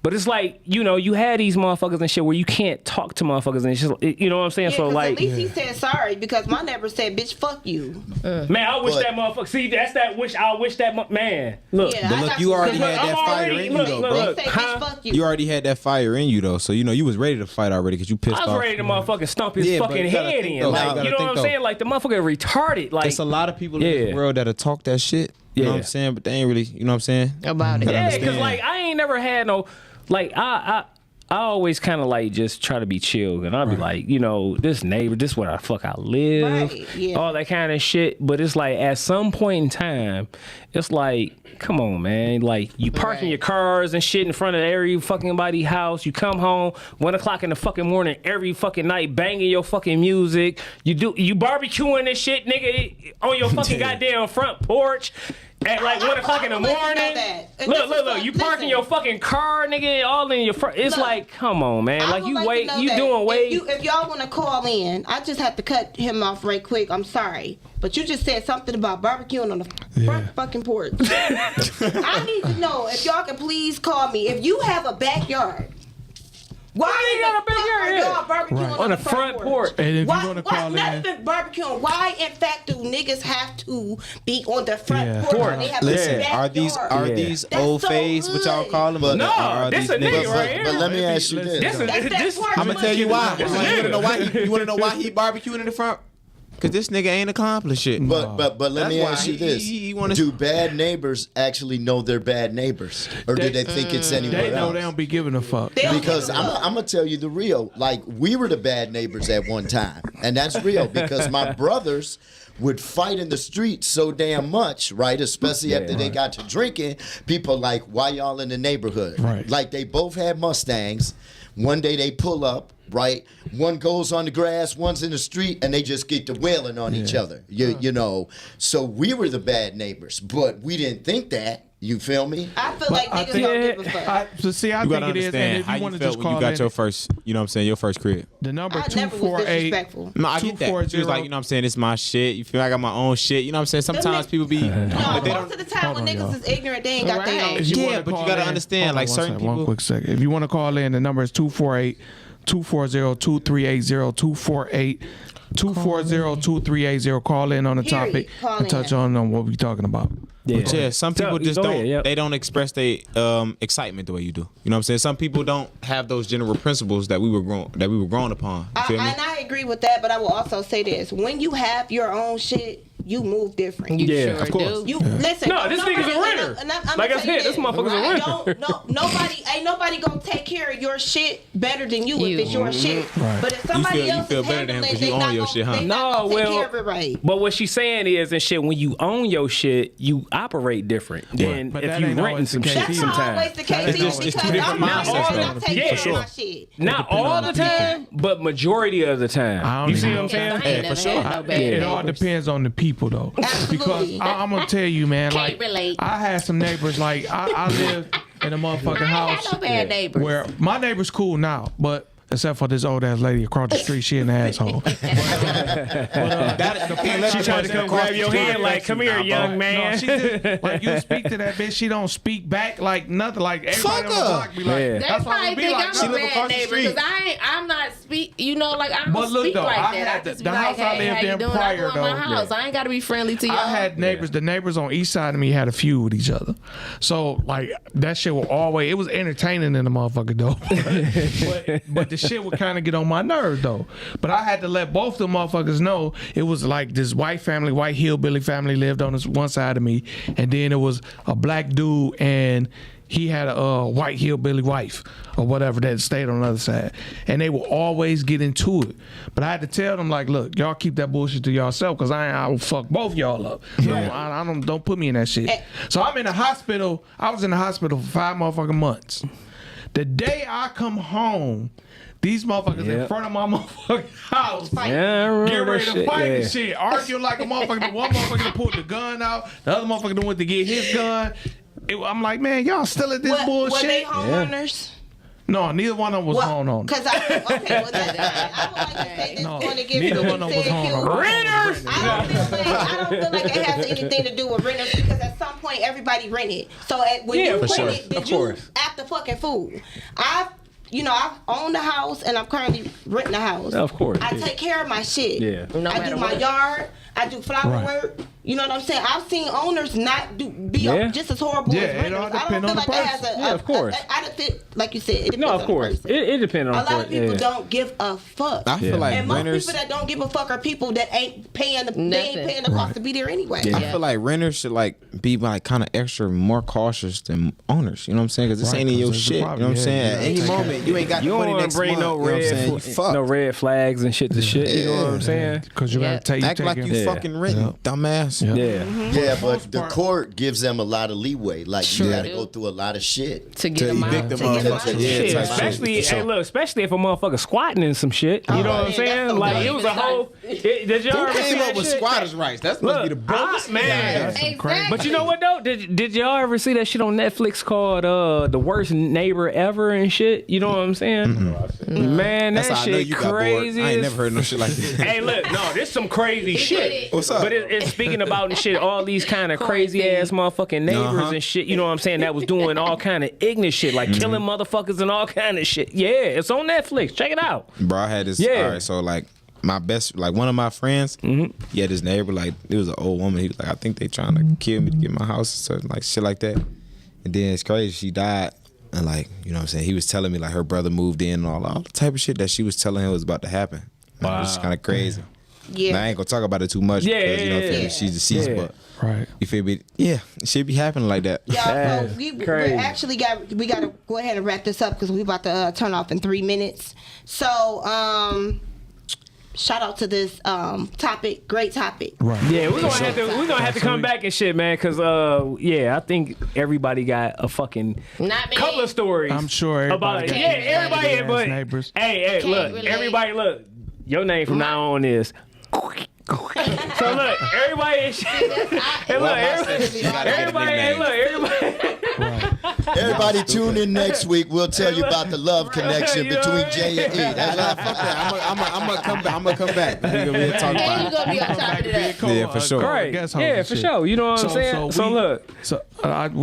But it's like, you know, you had these motherfuckers and shit where you can't talk to motherfuckers and it's just, you know what I'm saying? Yeah, so like, at least he said sorry because my neighbor said, bitch, fuck you. Man, I wish that motherfucker. See, that's that wish. I wish that man. Look, Yeah, But look, you already had that fire in you, though, bro. They say, bitch, fuck you. You already had that fire in you, though. So, you know, you was ready to fight already because you pissed off. I was ready to motherfucking stomp his Yeah, but fucking you gotta head think, in. though. Like, You you gotta know what think, I'm though. saying? Like, the motherfucker retarded. Like, There's a lot of people in this world that'll talk that shit. You know what I'm saying? But they ain't really, you know what I'm saying? About it. Yeah, because like I ain't never had no, like I always kind of like just try to be chill, and I'll be like, you know, this neighbor, this where the fuck I live, Right, yeah. all that kind of shit. But it's like at some point in time, it's like, come on, man, like you parking your cars and shit in front of every fucking body house. You come home 1 o'clock in the fucking morning every fucking night, banging your fucking music. You barbecuing this shit, nigga, on your fucking goddamn front porch. At like 1 o'clock in the morning. Look, you parking your fucking car, nigga, all in your front. It's like, come on, man. Like, you doing way. If y'all want to call in, I just have to cut him off right quick. I'm sorry. But you just said something about barbecuing on the front fucking porch. I need to know if y'all can please call me. If you have a backyard, why you got a backyard? y'all barbecuing On the front porch. And if why, you want to call not in, even barbecuing. Why, in fact, do niggas have to be on the front porch? When they have Listen, a are backyard? these That's old so phase, what y'all hood. call them? But No, are this these a nigga niggas- right here. But let me ask you this. I'm gonna tell you why. You wanna know why he barbecuing in the front? Cause this nigga ain't accomplished shit. But let me ask you this: he wanna- do bad neighbors actually know they're bad neighbors, or do they think it's anywhere they know else? they don't be giving a fuck. Because I'm gonna tell you the real. Like, we were the bad neighbors at one time, and that's real. Because my brothers would fight in the streets so damn much, right? Especially after they got to drinking. People like, why y'all in the neighborhood? Right. Like, they both had Mustangs. One day they pull up. right? One goes on the grass, one's in the street, and they just get to wailing on each other. You know, so we were the bad neighbors, but we didn't think that. You feel me? I feel like niggas don't give a fuck. I You think gotta it is. And understand if how you you want to felt just when you call got in, your first, you know what I'm saying, your first crib. the number I never was 248. disrespectful. No, I get that. She was like, you know what I'm saying, it's my shit. You feel like I got my own shit. You know what I'm saying? Sometimes people be, No, but they most don't. of the time when Hold on, niggas is ignorant, they ain't got their own If shit. you Yeah, wanna but you call gotta in- understand, hold like, on one certain second, One people- quick second. If you want to call in, the number is 248-240-2380. 240-2380. Call in on the Period. topic Call and touch in. on what we talking about. But yeah, some people just go don't. ahead, yep. They don't express their excitement the way you do. You know what I'm saying? Some people don't have those general principles that we were grown upon. You feel me? And I agree with that, but I will also say this: when you have your own shit, you move different. You Yeah, sure of course. do. You listen. No, this nigga's a renter. Like I said, this motherfucker's a renter. Ain't nobody gonna take care of your shit better than you You. if it's your shit. Right. But if somebody you else feel is better than him handling 'cause it, you they own not your gonna- shit, huh? they No, not gonna take well, care of it right. But what she's saying is, and shit, when you own your shit, you operate different than But if that you ain't renting always some the shit case. That's not always sometimes. the case It's either just- it's two because different I'm mindsets, not though. taking care Yeah. of my shit. Not all the time, but majority of the I time. don't You see even- what I'm saying? I ain't Yeah, never for sure. had no bad It all neighbors. depends on the people, though. Absolutely. Because I'm gonna tell you, man. Can't Like, relate. I had some neighbors. Like, I live in a motherfucking I house ain't had no bad neighbors. where my neighbor's cool now, but except for this old ass lady across the street, she an asshole. She Trying to come grab your hand like, come here, young man. No, she just, like, you speak to that bitch, she don't speak back like nothing. Like everybody on the Fuck her. block be like, Yeah. That's why I what it be think like. I'm She a live bad across the neighbor street. because I'm not speak. You know, like I don't But look, speak though, like I that. had I just the be like, house I hey, lived how you in doing? prior, I go in my though. house. I ain't got to be friendly to y'all. I had neighbors. The neighbors on each side of me had a feud with each other. So like that shit will always. It was entertaining in the motherfucker though. but the shit would kind of get on my nerves though. But I had to let both the motherfuckers know it was like this white family, white hillbilly family lived on this one side of me, and then it was a black dude and he had a white hillbilly wife or whatever that stayed on the other side, and they would always get into it. But I had to tell them like, look, y'all keep that bullshit to yourself, cause I will fuck both y'all up. I don't put me in that shit. So I'm in the hospital. I was in the hospital for 5 motherfucking months. The day I come home, these motherfuckers in Yep. front of my motherfucking house. Yeah, I Get remember ready that to shit. fight Yeah. and shit. Argue like a motherfucker. The one motherfucker pulled the gun out. The other motherfucker went to get his gun. I'm like, man, y'all still at this Were they bullshit? homeowners? No, neither one of them was homeowners. Because I would like to say this No, going to give neither you one of them was homeowners. Renters! I don't feel like it has anything to do with renters because at some point everybody rented. So when Yeah, you for sure. rented, did Of you course. act the fucking fool? I own the house and I'm currently renting the house. Of course, I yeah. take care of my shit. Yeah. No I matter do my what. yard. I do flower Right. work. You know what I'm saying? I've seen owners not be Yeah. just as horrible Yeah, as it renters. all I don't depend feel on like the that has person. a. Yeah, of course. I don't feel like you said. It depends No, on of the course. person. It depends on A the lot of person. people Yeah. don't give a fuck. I feel like And most renters. people that don't give a fuck are people that ain't paying the they Nothing. ain't paying the cost to be there anyway. I feel like renters should like be like kind of extra more cautious than owners. You know what I'm saying? Because this Right, ain't in 'cause your there's a shit. You know problem. what I'm Yeah, saying? you At gotta any take care moment, you ain't got You the don't money want next to bring month. no You know what I'm saying? You fucked. no red flags and shit to shit. You know what I'm saying? Because you Yeah. gotta take Act like you Yeah. fucking renting, dumbass. Yeah. Yeah. Yeah, but the court gives them a lot of leeway. Like Sure you got to do. go through a lot of shit. to get To them evict out. the To get 'em out. motherfucker. Yeah, Shit, type especially, shit. hey, look, especially if a motherfucker squatting in some shit. You know what I'm yeah, saying? that's Like, so it was a whole. Did y'all Who ever see came that up with shit? squatters' rights? That must be the Look, brokest man. That's some crazy. But you know what though? Did y'all ever see that shit on Netflix called The Worst Neighbor Ever and shit? You know what I'm saying? Man, That's that how I know shit you got bored. crazy. I ain't as never heard no shit like that. Hey, look, no, this some crazy shit. What's up? But it's speaking about and shit, all these kind of crazy ass motherfucking neighbors and shit. You know what I'm saying? That was doing all kind of ignorant shit, like killing motherfuckers and all kind of shit. Yeah, it's on Netflix. Check it out. Bro, I had this. Yeah. All right, so like my best, like one of my friends, he had this neighbor, like it was an old woman. He was like, I think they trying to kill me to get my house or like shit like that. And then it's crazy, she died. And like, you know what I'm saying? He was telling me like her brother moved in and all the type of shit that she was telling him was about to happen. Like, it was kind of crazy. Yeah. Now, I ain't gonna talk about it too much Yeah, because, you know, yeah, feel me? yeah. She's deceased, Yeah. but Right. you feel me? Yeah, it should be happening like that. Y'all, so That's we crazy. actually got to go ahead and wrap this up because we about to turn off in 3 minutes. So shout out to this topic. Great topic. Right. Yeah, we're gonna have to come back and shit, man. Cause I think everybody got a fucking Not me. couple of stories. I'm sure everybody. about it. Yeah, everybody. But neighbors. hey, look, relate. everybody, look. Your name from now on is. So look, everybody is shit. Hey, look, everybody. Everybody tune in next week. We'll tell you about the love connection You know between what I mean? Jay and E. That's Nah, fuck that. I'm gonna come back. I'm gonna come back. We're gonna talk And about you it. gonna be on top of that. Yeah, for sure. Right. Guest host Yeah, and for shit. sure. You know what I'm saying? So look. So I ain't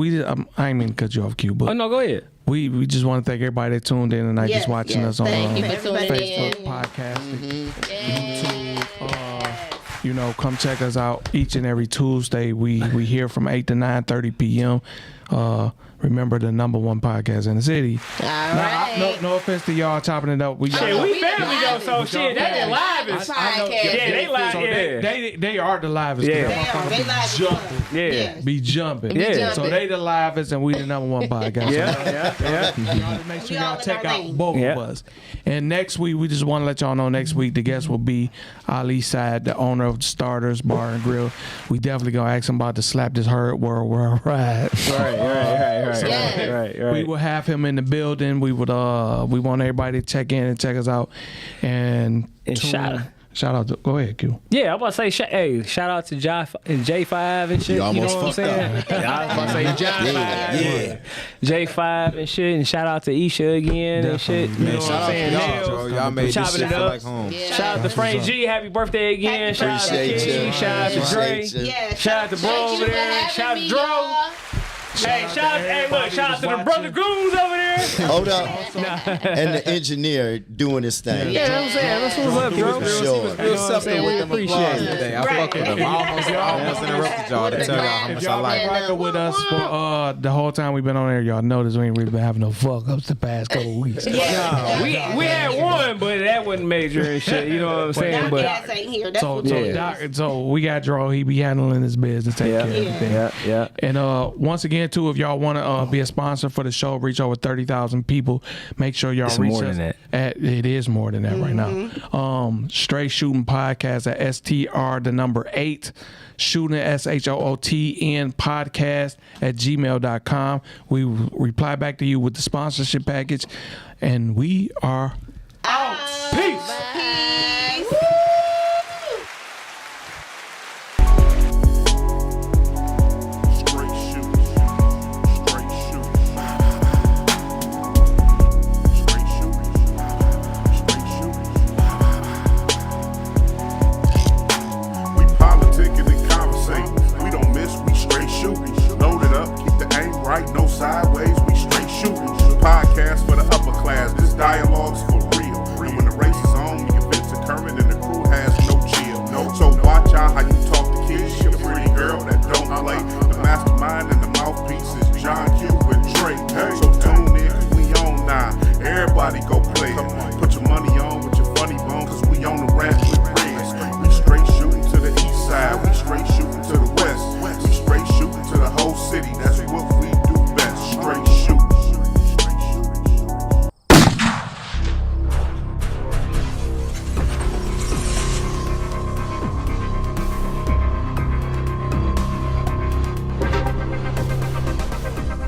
mean to cut you off, Q, but Oh no, go ahead. we just want to thank everybody that tuned in tonight, just watching us on Thank you for tuning Facebook, in. podcasting, Yes. You know, come check us out each and every Tuesday. We here from 8 to 9:30 p.m. Remember, the #1 podcast in the city. All right. No offense to y'all chopping it up. Shit, we family though, so shit, they the livest. Podcast. Yeah, they live. So Yeah, they are the livest. Yeah. They are. They live. Jumping. yeah, Be jumping. Yeah. So they the livest and we the #1 podcast. yeah. Y'all make sure We all y'all in check our out lane. both Yeah. of us. And next week, we just want to let y'all know next week the guest will be Ali Saad, the owner of Starters Bar and Grill. We definitely gonna ask him about the Slap This Herd World ride. Right. We will have him in the building. We would we want everybody to check in and check us out. And shout out to, go ahead, Q. Yeah, I'm about to say, shout out to J5 and shit. You almost know what I'm saying? Yeah, I was about to say J5. J5 and shit, and shout out to Isha again and shit. You know what I'm saying? Y'all, Nails. bro. Y'all made this Chopping shit it feel up. like home. Yeah. Shout out to Frank G, happy birthday again. Shout out to Appreciate King, you. shout out to Dre. Appreciate you. Yeah. Shout out to Bro Thank over you for there. having Shout out to me, Dro. y'all. Hey, shout out to the brother Goons over there. Hold up. And the engineer doing his thing. Yeah, I'm saying, that's what's up, bro. Sure. Real something with them Appreciate applause it. today. I fuck with them. I almost interrupted y'all to tell y'all how If much I y'all like been it. rocking with us for the whole time we've been on there, y'all notice we ain't really been having no fuck ups the past couple weeks. We had one, but that wasn't major and shit. You know what I'm saying? Doc But ass ain't here. That's So, what so, it is. so we got Dro. He be handling his business, taking care of everything. yeah. And once again, too, if y'all want to be a sponsor for the show, reach over 30,000 people. Make sure y'all It's reach more us. than It is more than that right now. Str8 Shoot'N podcast at STR8 Shoot'N SHOOTN podcast at gmail.com. We reply back to you with the sponsorship package, and we are Peace.